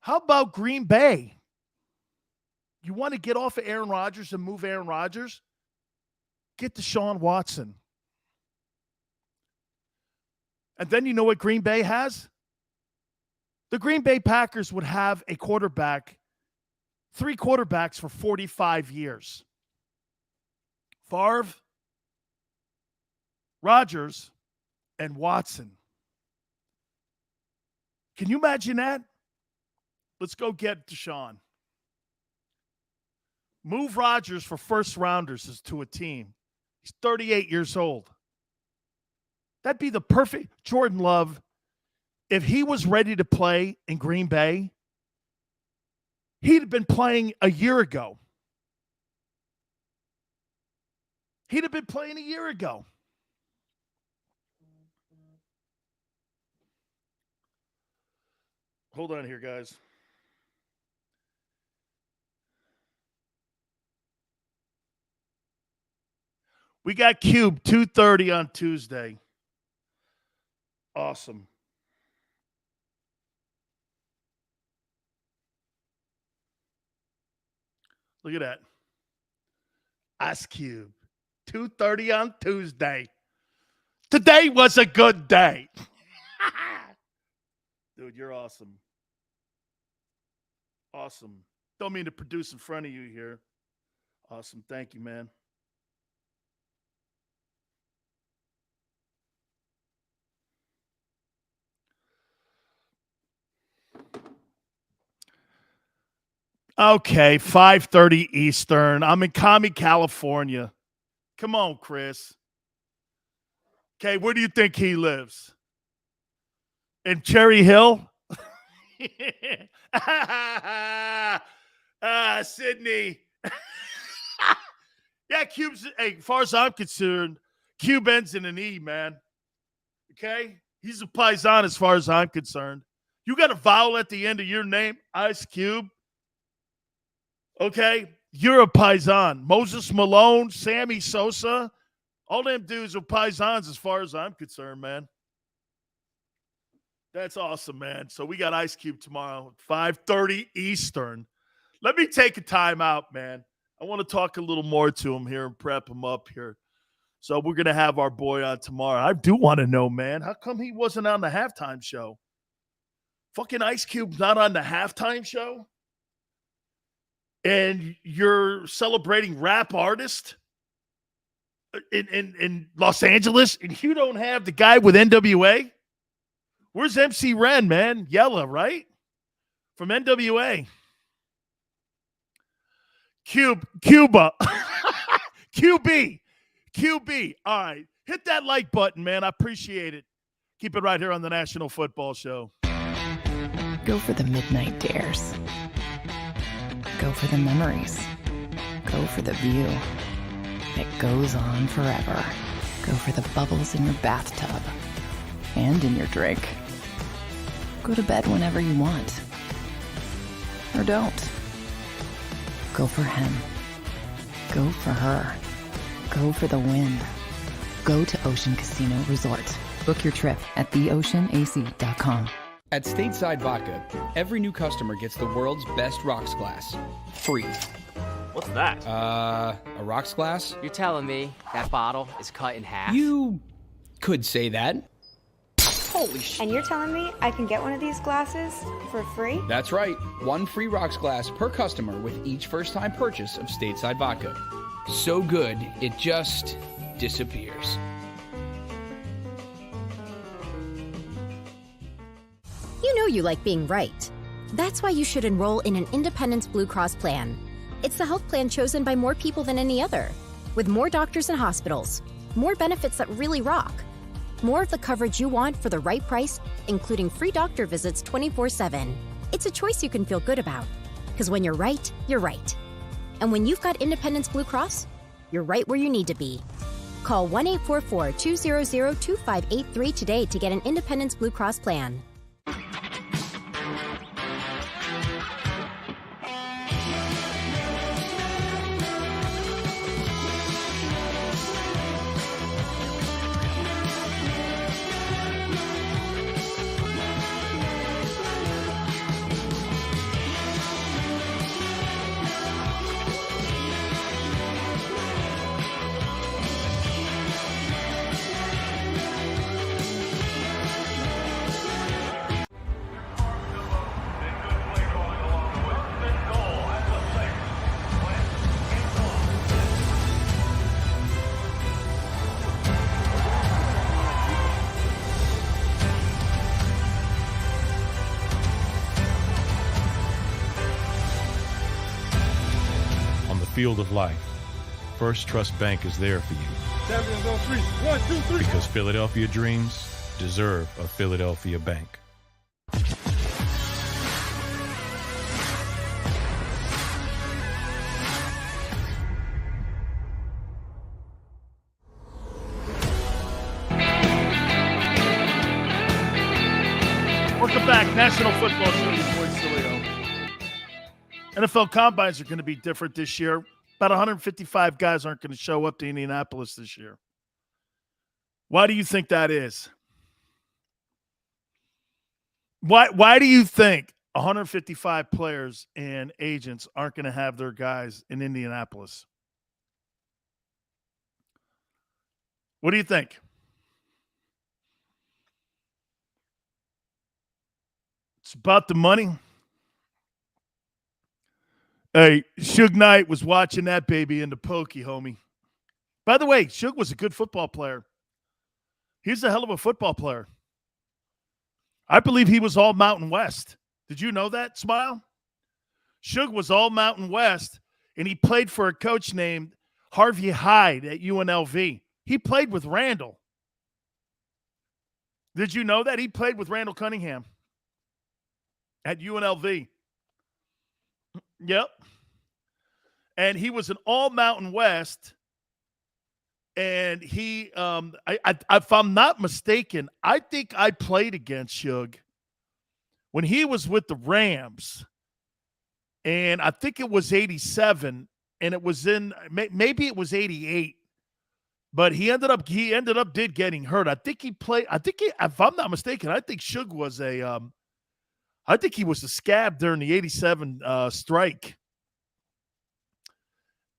How about Green Bay? You want to get off of Aaron Rodgers and move Aaron Rodgers? Get Deshaun Watson. And then you know what Green Bay has? The Green Bay Packers would have a quarterback, 3 quarterbacks for 45 years. Favre, Rodgers, and Watson. Can you imagine that? Let's go get Deshaun. Move Rodgers for first rounders to a team. He's 38 years old. That'd be the perfect Jordan Love. If he was ready to play in Green Bay, he'd have been playing a year ago. He'd have been playing a year ago. Hold on here, guys. We got Cube 2:30 on Tuesday. Awesome. Look at that. Ice Cube. 2:30 on Tuesday. Today was a good day. Dude, you're awesome. Awesome. Don't mean to produce in front of you here. Awesome. Thank you, man. Okay, 5:30 Eastern. I'm in Commie, California. Come on, Chris. Okay, where do you think he lives? In Cherry Hill? Sydney. Yeah, Cube's, hey, as far as I'm concerned, Cube ends in an E, man. Okay? He's a paisan as far as I'm concerned. You got a vowel at the end of your name, Ice Cube. Okay? You're a paisan. Moses Malone, Sammy Sosa, All them dudes are paisans as far as I'm concerned, man. That's awesome, man. So we got Ice Cube tomorrow at 5:30 Eastern. Let me take a time out, man. I want to talk a little more to him here and prep him up here. So we're going to have our boy on tomorrow. I do want to know, man, how come he wasn't on the halftime show? Fucking Ice Cube's not on the halftime show? And you're celebrating rap artists in Los Angeles, and you don't have the guy with NWA? Where's MC Ren, man? Yella, right? From NWA. Cuba. QB. All right. Hit that like button, man. I appreciate it. Keep it right here on the National Football Show. Go for the midnight dares. Go for the memories. Go for the view that goes on forever. Go for the bubbles in your bathtub and in your drink. Go to bed whenever you want. Or don't. Go for him. Go for her. Go for the win. Go to Ocean Casino Resort. Book your trip at theoceanac.com. At Stateside Vodka, every new customer gets the world's best rocks glass. Free. What's that? A rocks glass? You're telling me that bottle is cut in half? You could say that. Holy shit. And you're telling me I can get one of these glasses for free? That's right. One free rocks glass per customer with each first-time purchase of Stateside Vodka. So good, it just disappears. You know you like being right. That's why you should enroll in an Independence Blue Cross plan. It's the health plan chosen by more people than any other, with more doctors and hospitals, more benefits that really rock, more of the coverage you want for the right price, including free doctor visits 24/7. It's a choice you can feel good about, because when you're right, you're right. And when you've got Independence Blue Cross, you're right where you need to be. Call 1-844-200-2583 today to get an Independence Blue Cross plan. Field of life, First Trust Bank is there for you. Champions on 3. 1, 2, 3. Because Philadelphia dreams deserve a Philadelphia bank. Welcome back. National Football Show, your boy Sileo. NFL Combines are going to be different this year. About 155 guys aren't going to show up to Indianapolis this year. Why do you think that is? Why do you think 155 players and agents aren't going to have their guys in Indianapolis? What do you think? It's about the money. Hey, Suge Knight was watching that baby in the pokey, homie. By the way, Suge was a good football player. He's a hell of a football player. I believe he was all Mountain West. Did you know that, Smile? Suge was all Mountain West, and he played for a coach named Harvey Hyde at UNLV. He played with Randall. Did you know that? He played with Randall Cunningham at UNLV. Yep. And he was an all Mountain West. And he, if I'm not mistaken, I think I played against Suge when he was with the Rams. And I think it was 87. And it was maybe it was 88. But he ended up getting hurt. I think if I'm not mistaken, I think Suge was I think he was a scab during the 87 strike.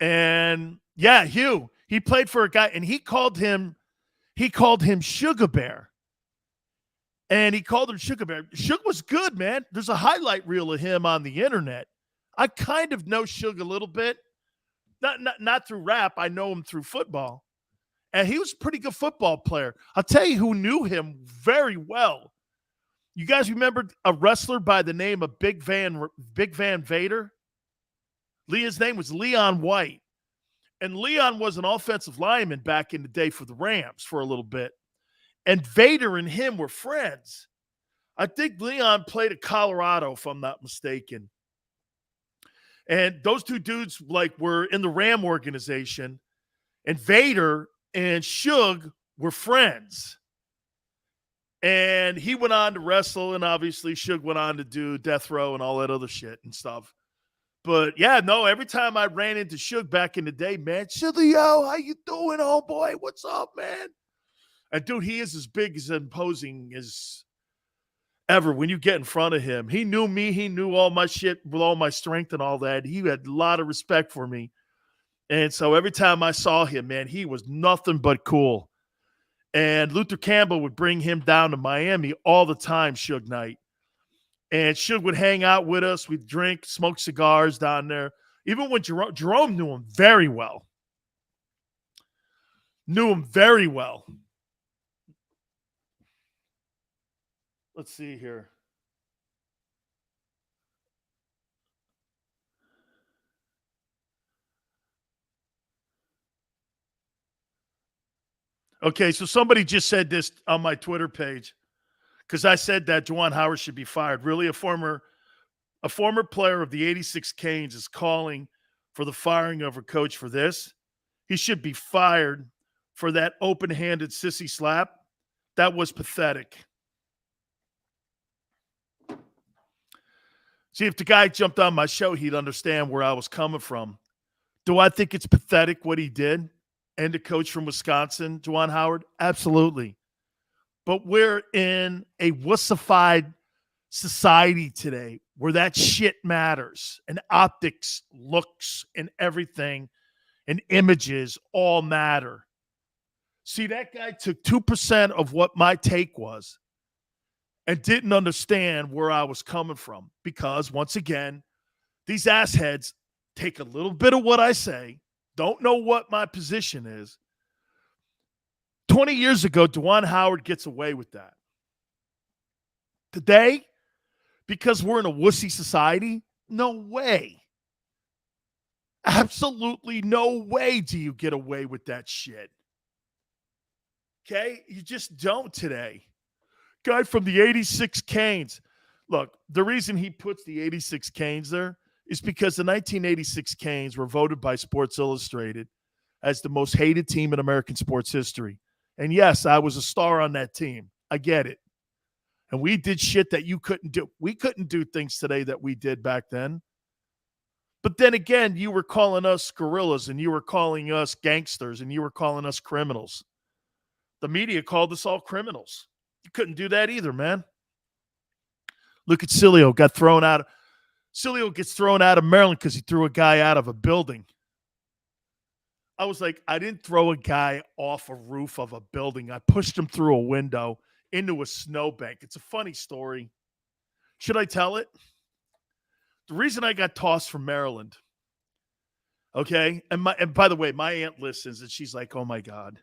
And yeah, Hugh, he played for a guy and he called him Sugar Bear. And he called him Sugar Bear. Suge was good, man. There's a highlight reel of him on the internet. I kind of know Suge a little bit. Not through rap. I know him through football. And he was a pretty good football player. I'll tell you who knew him very well. You guys remember a wrestler by the name of Big Van Vader? His name was Leon White. And Leon was an offensive lineman back in the day for the Rams for a little bit. And Vader and him were friends. I think Leon played at Colorado, if I'm not mistaken. And those two dudes were in the Ram organization. And Vader and Suge were friends. And he went on to wrestle, and obviously Suge went on to do Death Row and all that other shit and stuff. But, yeah, no, every time I ran into Suge back in the day, man, Sileo, how you doing, homeboy? What's up, man? And, dude, he is as big, as imposing as ever when you get in front of him. He knew me. He knew all my shit with all my strength and all that. He had a lot of respect for me. And so every time I saw him, man, he was nothing but cool. And Luther Campbell would bring him down to Miami all the time, Suge Knight. And Suge would hang out with us. We'd drink, smoke cigars down there. Even when Jerome knew him very well. Knew him very well. Let's see here. Okay, so somebody just said this on my Twitter page because I said that Juwan Howard should be fired. Really, a former player of the 86 Canes is calling for the firing of a coach for this. He should be fired for that open-handed sissy slap. That was pathetic. See, if the guy jumped on my show, he'd understand where I was coming from. Do I think it's pathetic what he did? And the coach from Wisconsin, Juwan Howard? Absolutely. But we're in a wussified society today where that shit matters. And optics, looks, and everything, and images all matter. See, that guy took 2% of what my take was and didn't understand where I was coming from. Because, once again, these assheads take a little bit of what I say, don't know what my position is. 20 years ago, Juwan Howard gets away with that. Today, because we're in a wussy society, no way. Absolutely no way do you get away with that shit. Okay? You just don't today. Guy from the 86 Canes. Look, the reason he puts the 86 Canes there is because the 1986 Canes were voted by Sports Illustrated as the most hated team in American sports history. And yes, I was a star on that team. I get it. And we did shit that you couldn't do. We couldn't do things today that we did back then. But then again, you were calling us gorillas and you were calling us gangsters and you were calling us criminals. The media called us all criminals. You couldn't do that either, man. Look at Sileo, got thrown out. Sileo gets thrown out of Maryland because he threw a guy out of a building. I was like, I didn't throw a guy off a roof of a building. I pushed him through a window into a snowbank. It's a funny story. Should I tell it? The reason I got tossed from Maryland, okay? And by the way, my aunt listens, and she's like, oh, my God.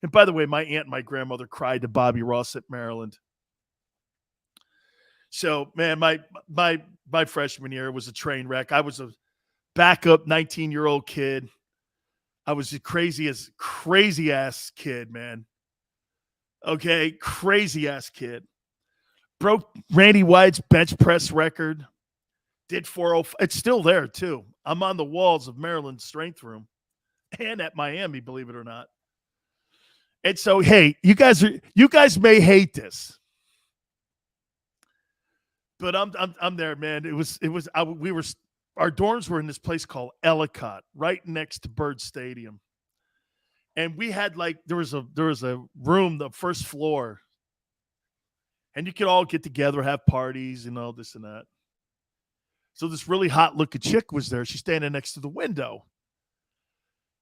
And by the way, my aunt and my grandmother cried to Bobby Ross at Maryland. So, man, my freshman year was a train wreck. I was a backup 19-year-old kid. I was a crazy-ass kid, man. Okay, crazy-ass kid. Broke Randy White's bench press record. Did 405. It's still there, too. I'm on the walls of Maryland's strength room and at Miami, believe it or not. And so, hey, you guys may hate this. But I'm there, man. Our dorms were in this place called Ellicott, right next to Bird Stadium. And we had there was a room, the first floor, and you could all get together, have parties, and all this and that. So this really hot looking chick was there. She's standing next to the window.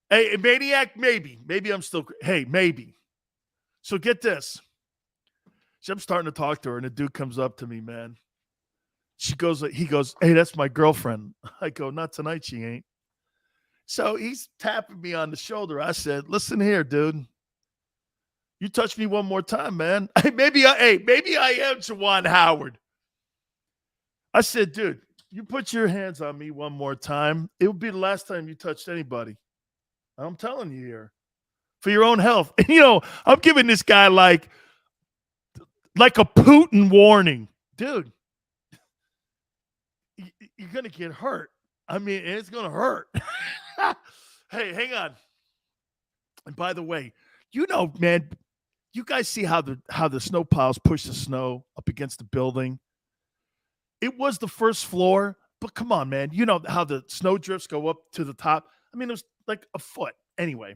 Hey, maniac, maybe I'm still. Hey, maybe. So get this. So I'm starting to talk to her, and a dude comes up to me, man. He goes, hey, that's my girlfriend. I go, not tonight, she ain't. So he's tapping me on the shoulder. I said, listen here, dude. You touch me one more time, man. Maybe I am Juwan Howard. I said, dude, you put your hands on me one more time, it would be the last time you touched anybody. I'm telling you here. For your own health. And, I'm giving this guy like a Putin warning. Dude, you're going to get hurt. I mean, it's going to hurt. Hey, hang on. And by the way, man, you guys see how the snow piles push the snow up against the building? It was the first floor, but come on, man. You know how the snow drifts go up to the top? I mean, it was like a foot. Anyway,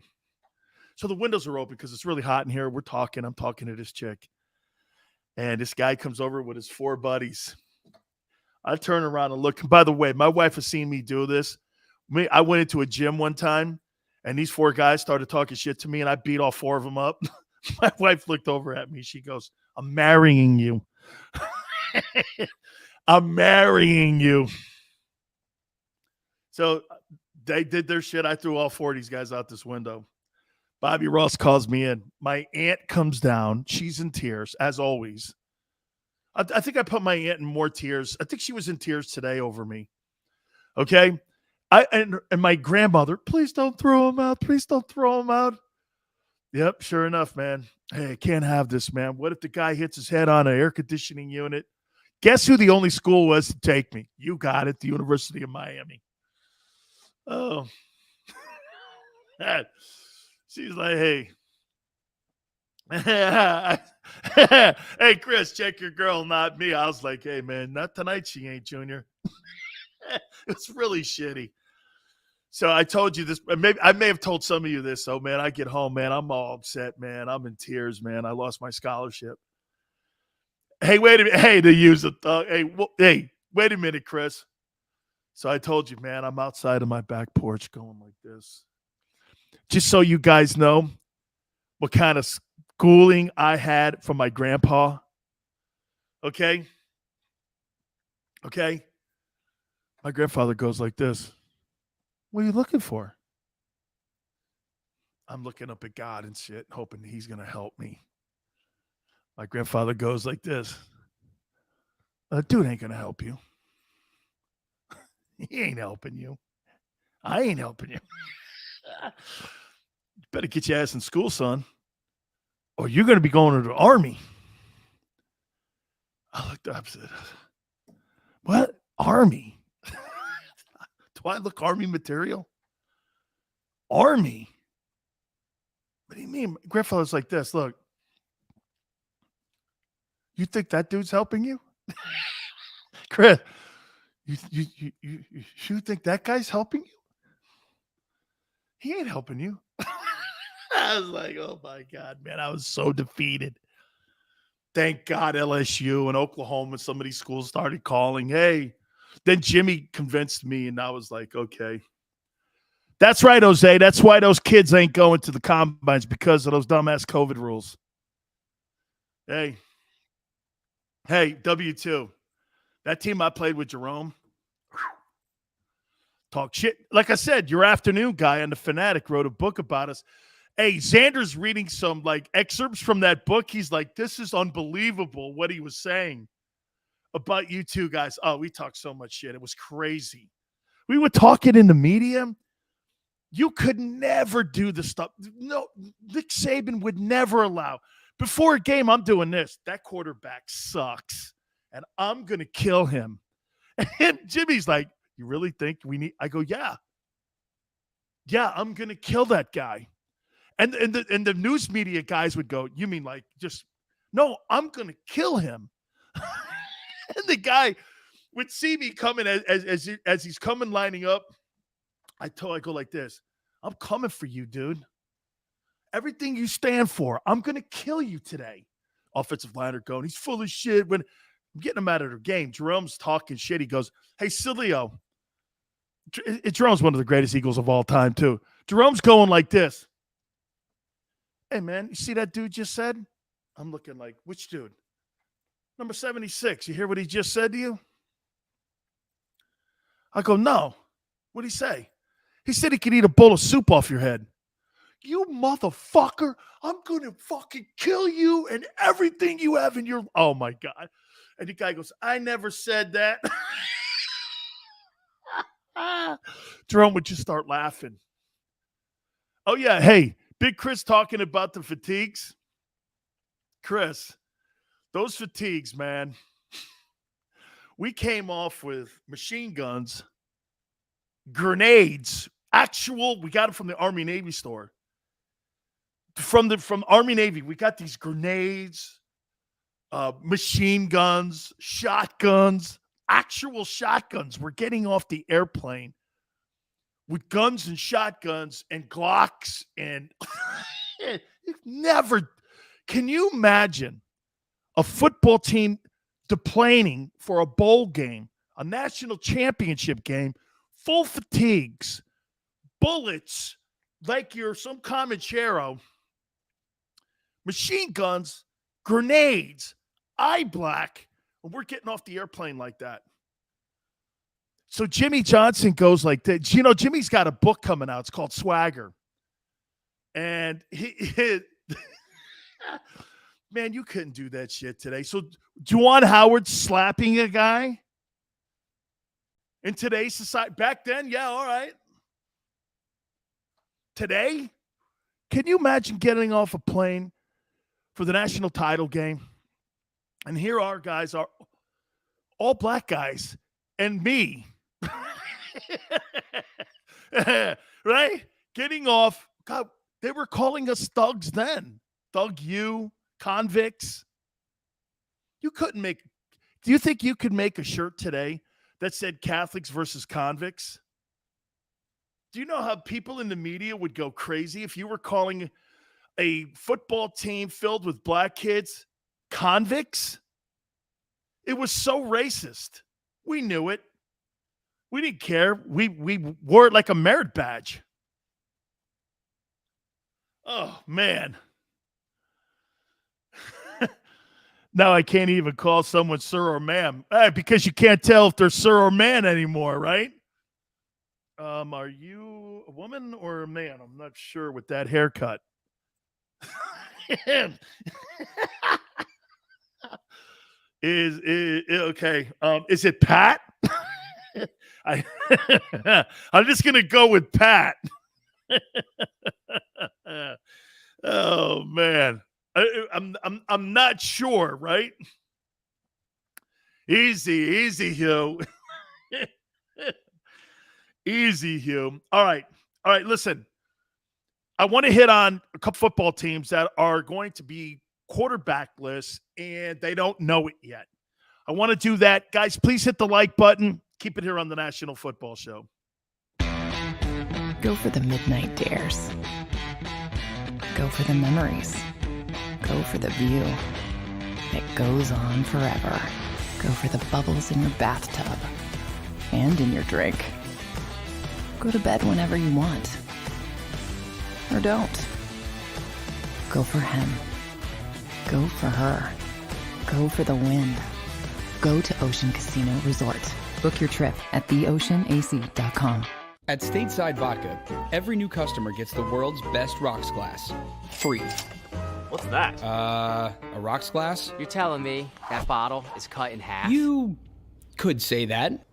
so the windows are open because it's really hot in here. I'm talking to this chick. And this guy comes over with his 4 buddies. I turn around and look. By the way, my wife has seen me do this. I went into a gym one time, and these 4 guys started talking shit to me, and I beat all 4 of them up. My wife looked over at me. She goes, I'm marrying you. I'm marrying you. So they did their shit. I threw all 4 of these guys out this window. Bobby Ross calls me in. My aunt comes down. She's in tears, as always. I think I put my aunt in more tears. I think she was in tears today over me. Okay? And my grandmother, please don't throw him out. Please don't throw him out. Yep, sure enough, man. Hey, I can't have this, man. What if the guy hits his head on an air conditioning unit? Guess who the only school was to take me? You got it, the University of Miami. Oh. She's like, hey. Hey, Chris, check your girl, not me. I was like, hey, man, not tonight she ain't, Junior. It's really shitty. So I told you this. I may have told some of you this. So, man, I get home, man. I'm all upset, man. I'm in tears, man. I lost my scholarship. Hey, wait a minute. Hey, to use a thug. Hey, wait a minute, Chris. So I told you, man, I'm outside of my back porch going like this. Just so you guys know what kind of schooling I had from my grandpa. Okay? Okay? My grandfather goes like this. What are you looking for? I'm looking up at God and shit, hoping he's going to help me. My grandfather goes like this. Dude ain't going to help you. He ain't helping you. I ain't helping you. You better get your ass in school, son, or you're going to be going to the Army. I looked up and said, what? Army? Do I look Army material? Army? What do you mean? My grandfather's like this. Look, you think that dude's helping you? Chris, you think that guy's helping you? He ain't helping you. I was like, oh my God, man. I was so defeated. Thank God LSU and Oklahoma and some of these schools started calling. Hey, then Jimmy convinced me, and I was like, okay. That's right, Jose. That's why those kids ain't going to the combines, because of those dumbass COVID rules. Hey, W2. That team I played with, Jerome, talk shit. Like I said, your afternoon guy on The Fanatic wrote a book about us. Hey, Xander's reading some excerpts from that book. He's like, this is unbelievable what he was saying about you two guys. Oh, we talked so much shit. It was crazy. We were talking in the media. You could never do the stuff. No, Nick Saban would never allow. Before a game, I'm doing this. That quarterback sucks, and I'm going to kill him. And Jimmy's like, you really think we need? I go, yeah. Yeah, I'm going to kill that guy. And the news media guys would go, you mean no, I'm going to kill him. And the guy would see me coming as he's coming lining up. I go like this. I'm coming for you, dude. Everything you stand for, I'm going to kill you today. Offensive liner going, he's full of shit. When I'm getting him out of their game, Jerome's talking shit. He goes, hey, Sileo. Jerome's one of the greatest Eagles of all time, too. Jerome's going like this. Hey, man, you see that dude just said? I'm looking like, which dude? Number 76. You hear what he just said to you? I go, no. What'd he say? He said he could eat a bowl of soup off your head. You motherfucker, I'm going to fucking kill you and everything you have in your... Oh, my God. And the guy goes, I never said that. Jerome would just start laughing. Oh, yeah. Hey, Big Chris talking about the fatigues. Chris, those fatigues, man. We came off with machine guns, grenades, we got them from the Army Navy store. From Army Navy, we got these grenades, machine guns, shotguns, actual shotguns. We're getting off the airplane with guns and shotguns and Glocks and never. Can you imagine a football team deplaning for a bowl game, a national championship game, full fatigues, bullets like you're some Comanchero, machine guns, grenades, eye black, and we're getting off the airplane like that. So Jimmy Johnson goes like this. You know, Jimmy's got a book coming out. It's called Swagger. And he man, you couldn't do that shit today. So Juwan Howard slapping a guy in today's society. Back then, yeah, all right. Today, can you imagine getting off a plane for the national title game? And here our guys are all black guys and me. Right? Getting off. God, they were calling us thugs then. Thug you, convicts. You couldn't make. Do you think you could make a shirt today that said Catholics versus convicts? Do you know how people in the media would go crazy if you were calling a football team filled with black kids convicts? It was so racist. We knew it. We didn't care. We wore it like a merit badge. Oh, man. Now I can't even call someone sir or ma'am. Because you can't tell if they're sir or man anymore, right? Are you a woman or a man? I'm not sure with that haircut. Is okay. Is it Pat? I'm just gonna go with Pat. Oh man, I'm not sure, right? Easy, Hugh. Easy, Hugh. All right. Listen, I want to hit on a couple football teams that are going to be quarterbackless and they don't know it yet. I want to do that. Guys, please hit the like button. Keep it here on the National Football Show. Go for the midnight dares. Go for the memories. Go for the view that goes on forever. Go for the bubbles in your bathtub and in your drink. Go to bed whenever you want. Or don't. Go for him. Go for her. Go for the win. Go to Ocean Casino Resort. Book your trip at theoceanac.com. At Stateside Vodka, every new customer gets the world's best rocks glass. Free. What's that? A rocks glass? You're telling me that bottle is cut in half? You could say that.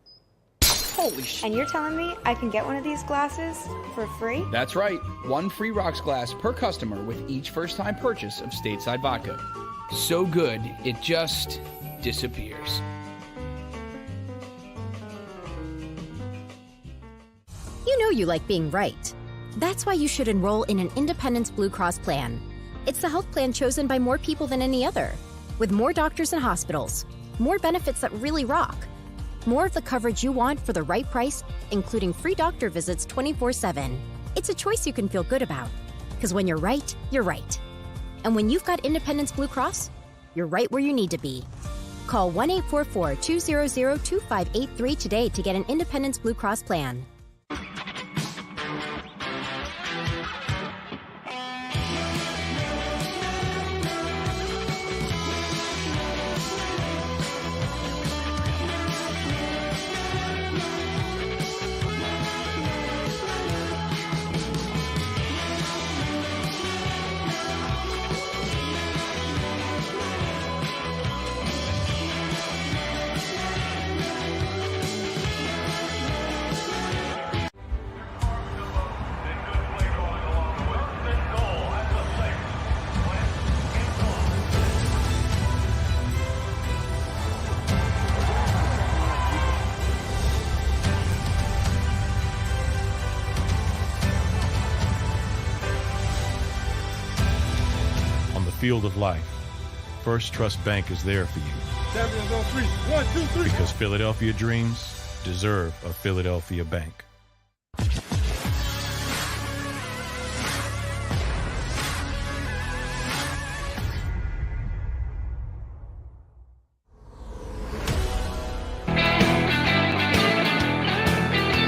Holy shit. And you're telling me I can get one of these glasses for free? That's right. One free rocks glass per customer with each first-time purchase of Stateside Vodka. So good, it just disappears. You know you like being right. That's why you should enroll in an Independence Blue Cross plan. It's the health plan chosen by more people than any other, with more doctors and hospitals, more benefits that really rock, more of the coverage you want for the right price, including free doctor visits 24/7. It's a choice you can feel good about. Because when you're right, you're right. And when you've got Independence Blue Cross, you're right where you need to be. Call 1-844-200-2583 today to get an Independence Blue Cross plan. Field of life, First Trust Bank is there for you. Champions on 3. 1, 2, 3. Because Philadelphia dreams deserve a Philadelphia bank.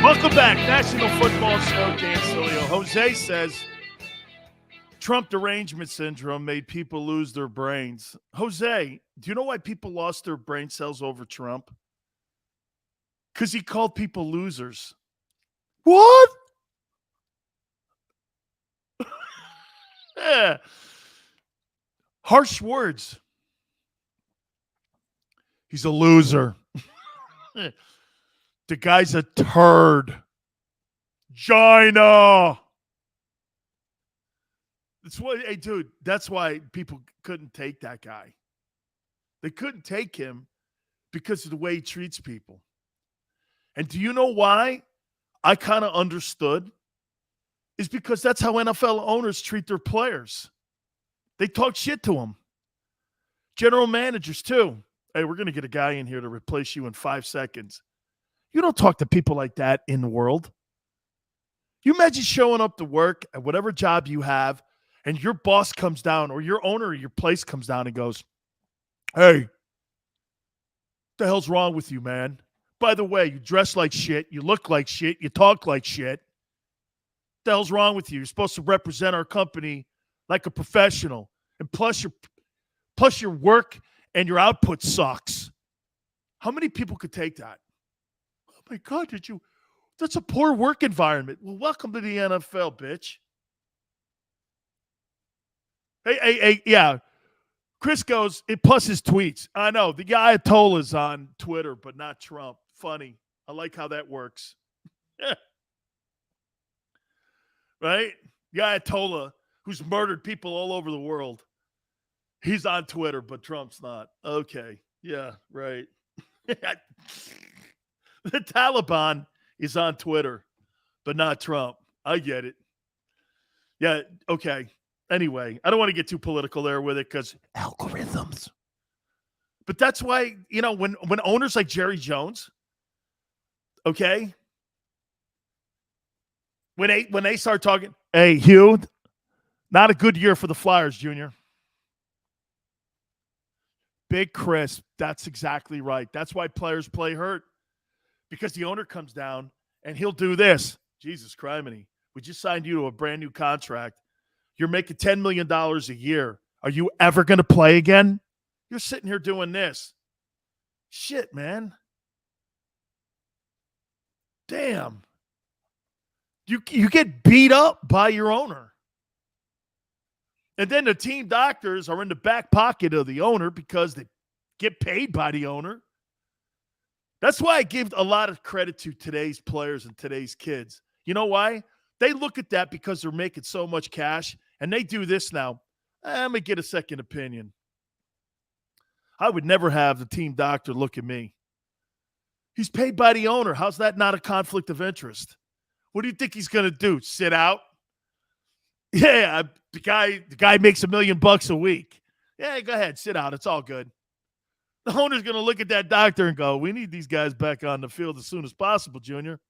Welcome back. National Football Show, Dan Sileo. Jose says Trump derangement syndrome made people lose their brains. Jose, do you know why people lost their brain cells over Trump? Because he called people losers. What? Yeah. Harsh words. He's a loser. The guy's a turd. China. That's why, hey, dude, that's why people couldn't take that guy. They couldn't take him because of the way he treats people. And do you know why I kind of understood? Is because that's how NFL owners treat their players. They talk shit to them. General managers, too. Hey, we're going to get a guy in here to replace you in 5 seconds. You don't talk to people like that in the world. You imagine showing up to work at whatever job you have, and your boss comes down or your owner of your place comes down and goes, hey, what the hell's wrong with you, man? By the way, you dress like shit. You look like shit. You talk like shit. What the hell's wrong with you? You're supposed to represent our company like a professional. And plus your work and your output sucks. How many people could take that? Oh, my God, that's a poor work environment. Well, welcome to the NFL, bitch. Hey, yeah. Chris goes, plus his tweets. I know, the Ayatollah's on Twitter, but not Trump. Funny. I like how that works. Right? The Ayatollah, who's murdered people all over the world. He's on Twitter, but Trump's not. Okay. Yeah, right. The Taliban is on Twitter, but not Trump. I get it. Yeah, okay. Anyway, I don't want to get too political there with it because algorithms. But that's why, when owners like Jerry Jones, okay, when they start talking, hey, Hugh, not a good year for the Flyers, Junior. Big Chris, that's exactly right. That's why players play hurt. Because the owner comes down and he'll do this. Jesus criminy. We just signed you to a brand new contract. You're making $10 million a year. Are you ever going to play again? You're sitting here doing this. Shit, man. Damn. You get beat up by your owner. And then the team doctors are in the back pocket of the owner because they get paid by the owner. That's why I give a lot of credit to today's players and today's kids. You know why? They look at that because they're making so much cash, and they do this now. I'm going to get a second opinion. I would never have the team doctor look at me. He's paid by the owner. How's that not a conflict of interest? What do you think he's going to do? Sit out? Yeah, the guy makes $1 million a week. Yeah, go ahead, sit out. It's all good. The owner's going to look at that doctor and go, we need these guys back on the field as soon as possible, Junior.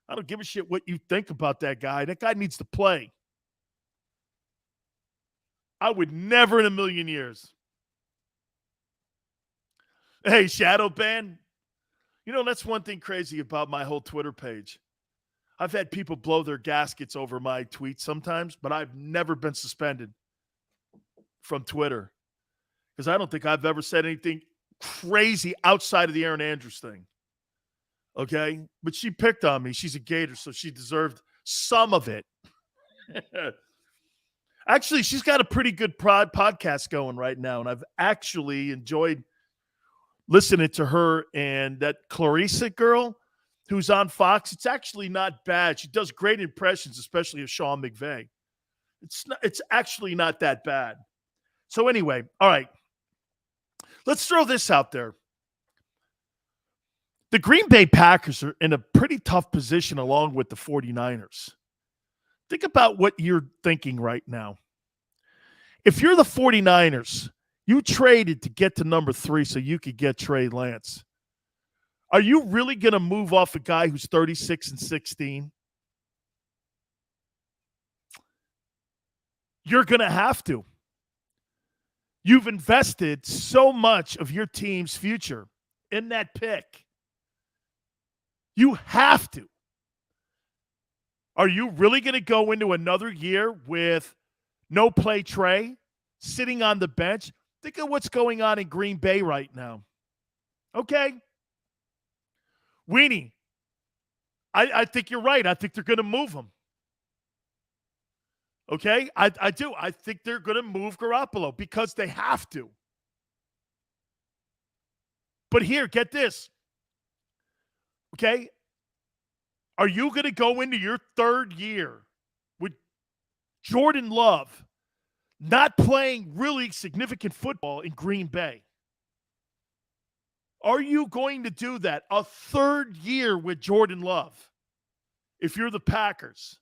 I don't give a shit what you think about that guy. That guy needs to play. I would never in a million years. Hey, Shadow Ban. You know, that's one thing crazy about my whole Twitter page. I've had people blow their gaskets over my tweets sometimes, but I've never been suspended from Twitter because I don't think I've ever said anything crazy outside of the Aaron Andrews thing. Okay? But she picked on me. She's a Gator, so she deserved some of it. Actually, she's got a pretty good podcast going right now, and I've actually enjoyed listening to her and that Clarissa girl who's on Fox. It's actually not bad. She does great impressions, especially of Sean McVay. It's actually not that bad. So anyway, all right. Let's throw this out there. The Green Bay Packers are in a pretty tough position along with the 49ers. Think about what you're thinking right now. If you're the 49ers, you traded to get to number 3 so you could get Trey Lance. Are you really going to move off a guy who's 36-16? You're going to have to. You've invested so much of your team's future in that pick. You have to. Are you really going to go into another year with no play Trey, sitting on the bench? Think of what's going on in Green Bay right now. Okay. Weenie, I think you're right. I think they're going to move him. Okay? I do. I think they're going to move Garoppolo because they have to. But here, get this. Okay? Are you going to go into your third year with Jordan Love not playing really significant football in Green Bay? Are you going to do that a third year with Jordan Love if you're the Packers?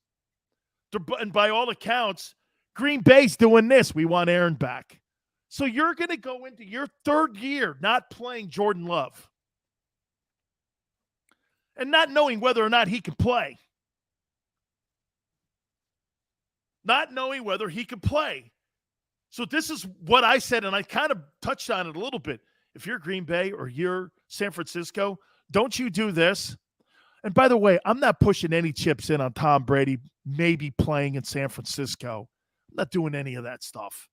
And by all accounts, Green Bay's doing this. We want Aaron back. So you're going to go into your third year not playing Jordan Love and not knowing whether or not he can play. Not knowing whether he can play. So this is what I said, and I kind of touched on it a little bit. If you're Green Bay or you're San Francisco, don't you do this. And by the way, I'm not pushing any chips in on Tom Brady maybe playing in San Francisco. I'm not doing any of that stuff.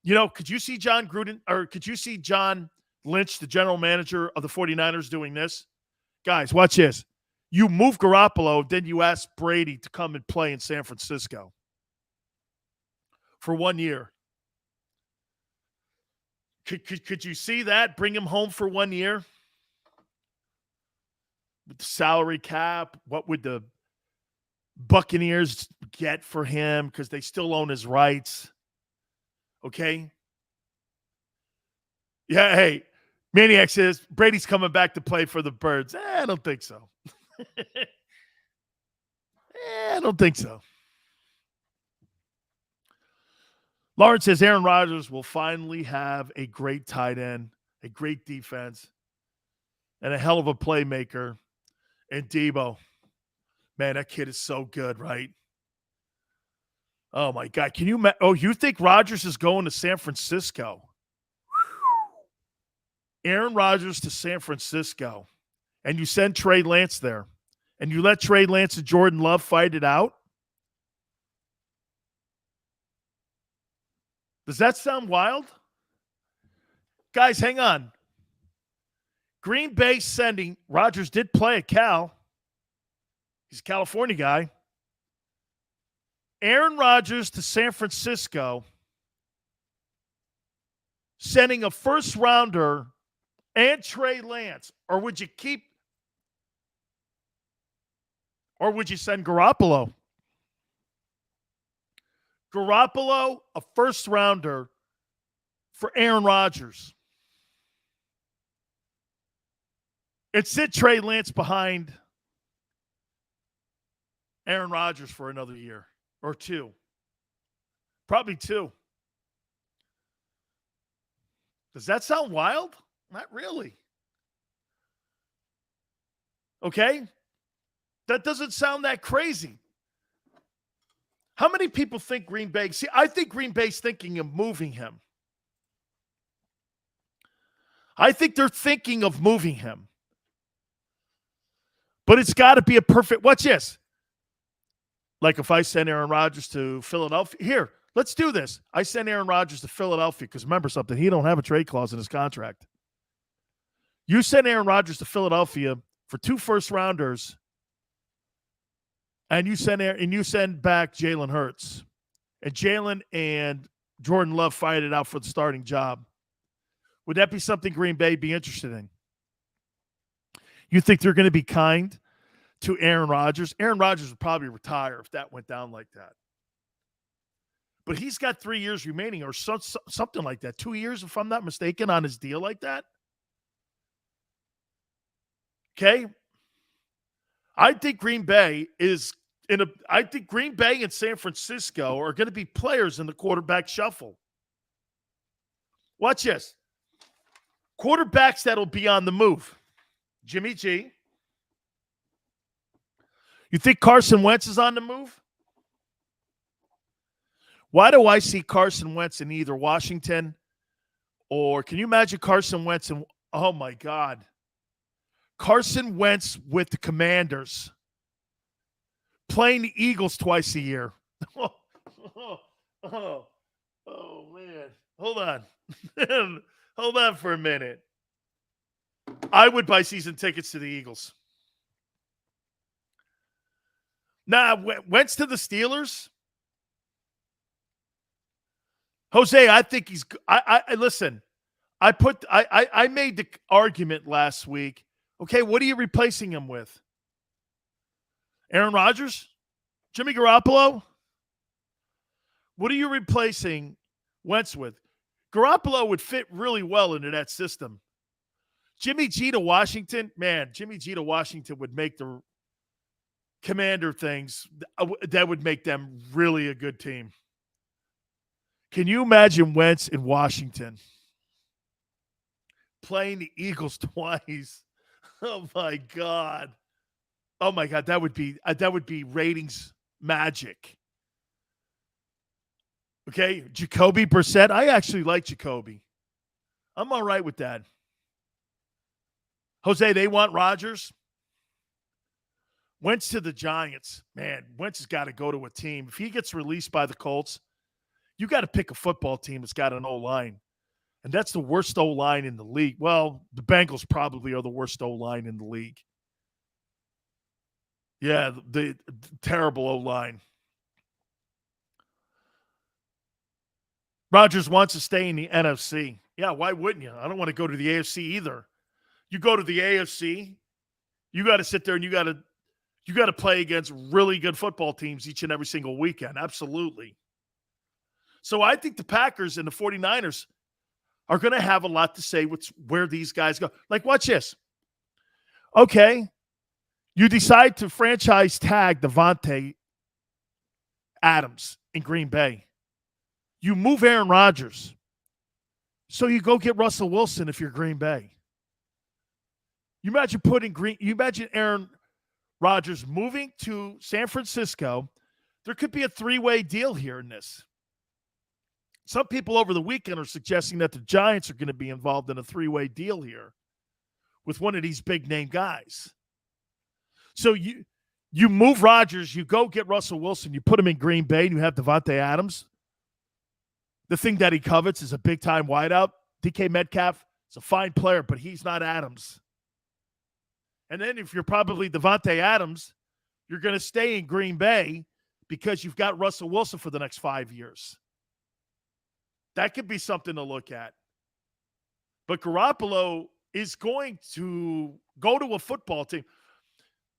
You know, could you see John Gruden or could you see John Lynch, the general manager of the 49ers, doing this? Guys, watch this. You move Garoppolo, then you ask Brady to come and play in San Francisco for 1 year. Could you see that? Bring him home for 1 year? With the salary cap, what would the Buccaneers get for him? Because they still own his rights. Okay? Yeah, hey, Maniac says Brady's coming back to play for the Birds. I don't think so. I don't think so. Lawrence says Aaron Rodgers will finally have a great tight end, a great defense, and a hell of a playmaker. And Debo, man, that kid is so good, right? Oh, my God. Can you – you think Rodgers is going to San Francisco? Aaron Rodgers to San Francisco, and you send Trey Lance there, and you let Trey Lance and Jordan Love fight it out? Does that sound wild? Guys, hang on. Green Bay sending – Rodgers did play at Cal. He's a California guy. Aaron Rodgers to San Francisco, sending a first-rounder and Trey Lance. Or would you keep – or would you send Garoppolo? Garoppolo, a first-rounder for Aaron Rodgers. And sit Trey Lance behind Aaron Rodgers for another year or two. Probably two. Does that sound wild? Not really. Okay? That doesn't sound that crazy. How many people think Green Bay? See, I think Green Bay's thinking of moving him. I think they're thinking of moving him. But it's got to be a perfect. Watch this. Like if I send Aaron Rodgers to Philadelphia. Here, let's do this. I send Aaron Rodgers to Philadelphia because remember something. He don't have a trade clause in his contract. You send Aaron Rodgers to Philadelphia for 2 first-rounders, and you send back Jalen Hurts. And Jalen and Jordan Love fired it out for the starting job. Would that be something Green Bay be interested in? You think they're going to be kind to Aaron Rodgers? Aaron Rodgers would probably retire if that went down like that. But he's got 3 years remaining or something like that. 2 years, if I'm not mistaken, on his deal like that. Okay? I think Green Bay and San Francisco are going to be players in the quarterback shuffle. Watch this. Quarterbacks that'll be on the move. Jimmy G. You think Carson Wentz is on the move? Why do I see Carson Wentz in either Washington or can you imagine Carson Wentz in, oh my God, Carson Wentz with the Commanders playing the Eagles twice a year. Oh, man. Hold on. Hold on for a minute. I would buy season tickets to the Eagles. Nah, Wentz to the Steelers? Jose, I think he's listen. I made the argument last week. Okay, what are you replacing him with? Aaron Rodgers? Jimmy Garoppolo? What are you replacing Wentz with? Garoppolo would fit really well into that system. Jimmy G to Washington, man, Jimmy G to Washington would make the Commander things, that would make them really a good team. Can you imagine Wentz in Washington playing the Eagles twice? Oh my God. Oh my God, that would be ratings magic. Okay, Jacoby Brissett. I actually like Jacoby. I'm all right with that. Jose, they want Rodgers. Wentz to the Giants. Man, Wentz has got to go to a team. If he gets released by the Colts, you got to pick a football team that's got an O-line. And that's the worst O-line in the league. Well, the Bengals probably are the worst O-line in the league. Yeah, the terrible O-line. Rodgers wants to stay in the NFC. Yeah, why wouldn't you? I don't want to go to the AFC either. You go to the AFC, you got to sit there and you got to play against really good football teams each and every single weekend. Absolutely. So I think the Packers and the 49ers are going to have a lot to say with where these guys go. Like, watch this. Okay, you decide to franchise tag Devontae Adams in Green Bay. You move Aaron Rodgers. So you go get Russell Wilson if you're Green Bay. You imagine Aaron Rodgers moving to San Francisco. There could be a 3-way deal here in this. Some people over the weekend are suggesting that the Giants are going to be involved in a 3-way deal here with one of these big-name guys. So you move Rodgers, you go get Russell Wilson, you put him in Green Bay, and you have Devontae Adams. The thing that he covets is a big-time wideout. DK Metcalf is a fine player, but he's not Adams. And then if you're probably Devontae Adams, you're going to stay in Green Bay because you've got Russell Wilson for the next 5 years. That could be something to look at. But Garoppolo is going to go to a football team.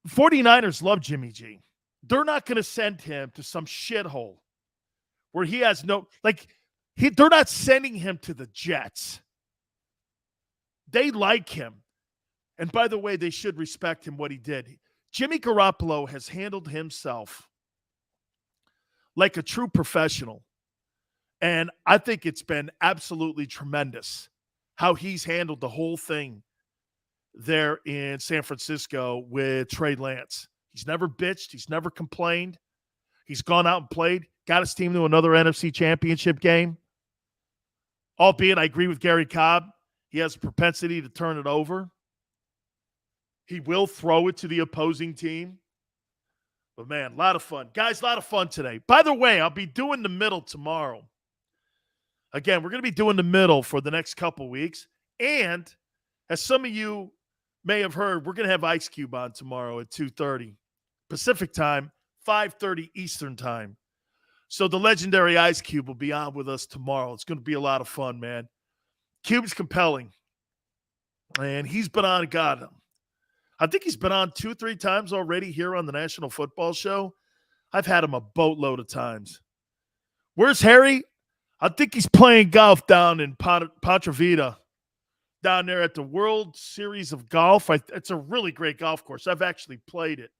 49ers love Jimmy G. They're not going to send him to some shithole where he has no – they're not sending him to the Jets. They like him. And by the way, they should respect him, what he did. Jimmy Garoppolo has handled himself like a true professional. And I think it's been absolutely tremendous how he's handled the whole thing there in San Francisco with Trey Lance. He's never bitched. He's never complained. He's gone out and played, got his team to another NFC championship game. Albeit, I agree with Garry Cobb. He has a propensity to turn it over. He will throw it to the opposing team. But, man, a lot of fun. Guys, a lot of fun today. By the way, I'll be doing the middle tomorrow. Again, we're going to be doing the middle for the next couple weeks. And as some of you may have heard, we're going to have Ice Cube on tomorrow at 2:30 Pacific time, 5:30 Eastern time. So the legendary Ice Cube will be on with us tomorrow. It's going to be a lot of fun, man. Cube's compelling. And he's been on, God, I think he's been on 2-3 times already here on the National Football Show. I've had him a boatload of times. Where's Harry? I think he's playing golf down in Patra Vida, down there at the World Series of Golf. It's a really great golf course. I've actually played it.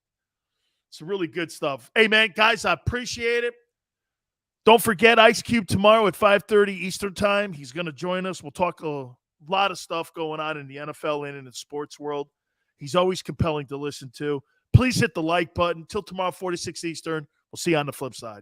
It's really good stuff. Hey, man, guys, I appreciate it. Don't forget Ice Cube tomorrow at 5:30 Eastern time. He's going to join us. We'll talk a lot of stuff going on in the NFL and in the sports world. He's always compelling to listen to. Please hit the like button. Till tomorrow, 46 Eastern. We'll see you on the flip side.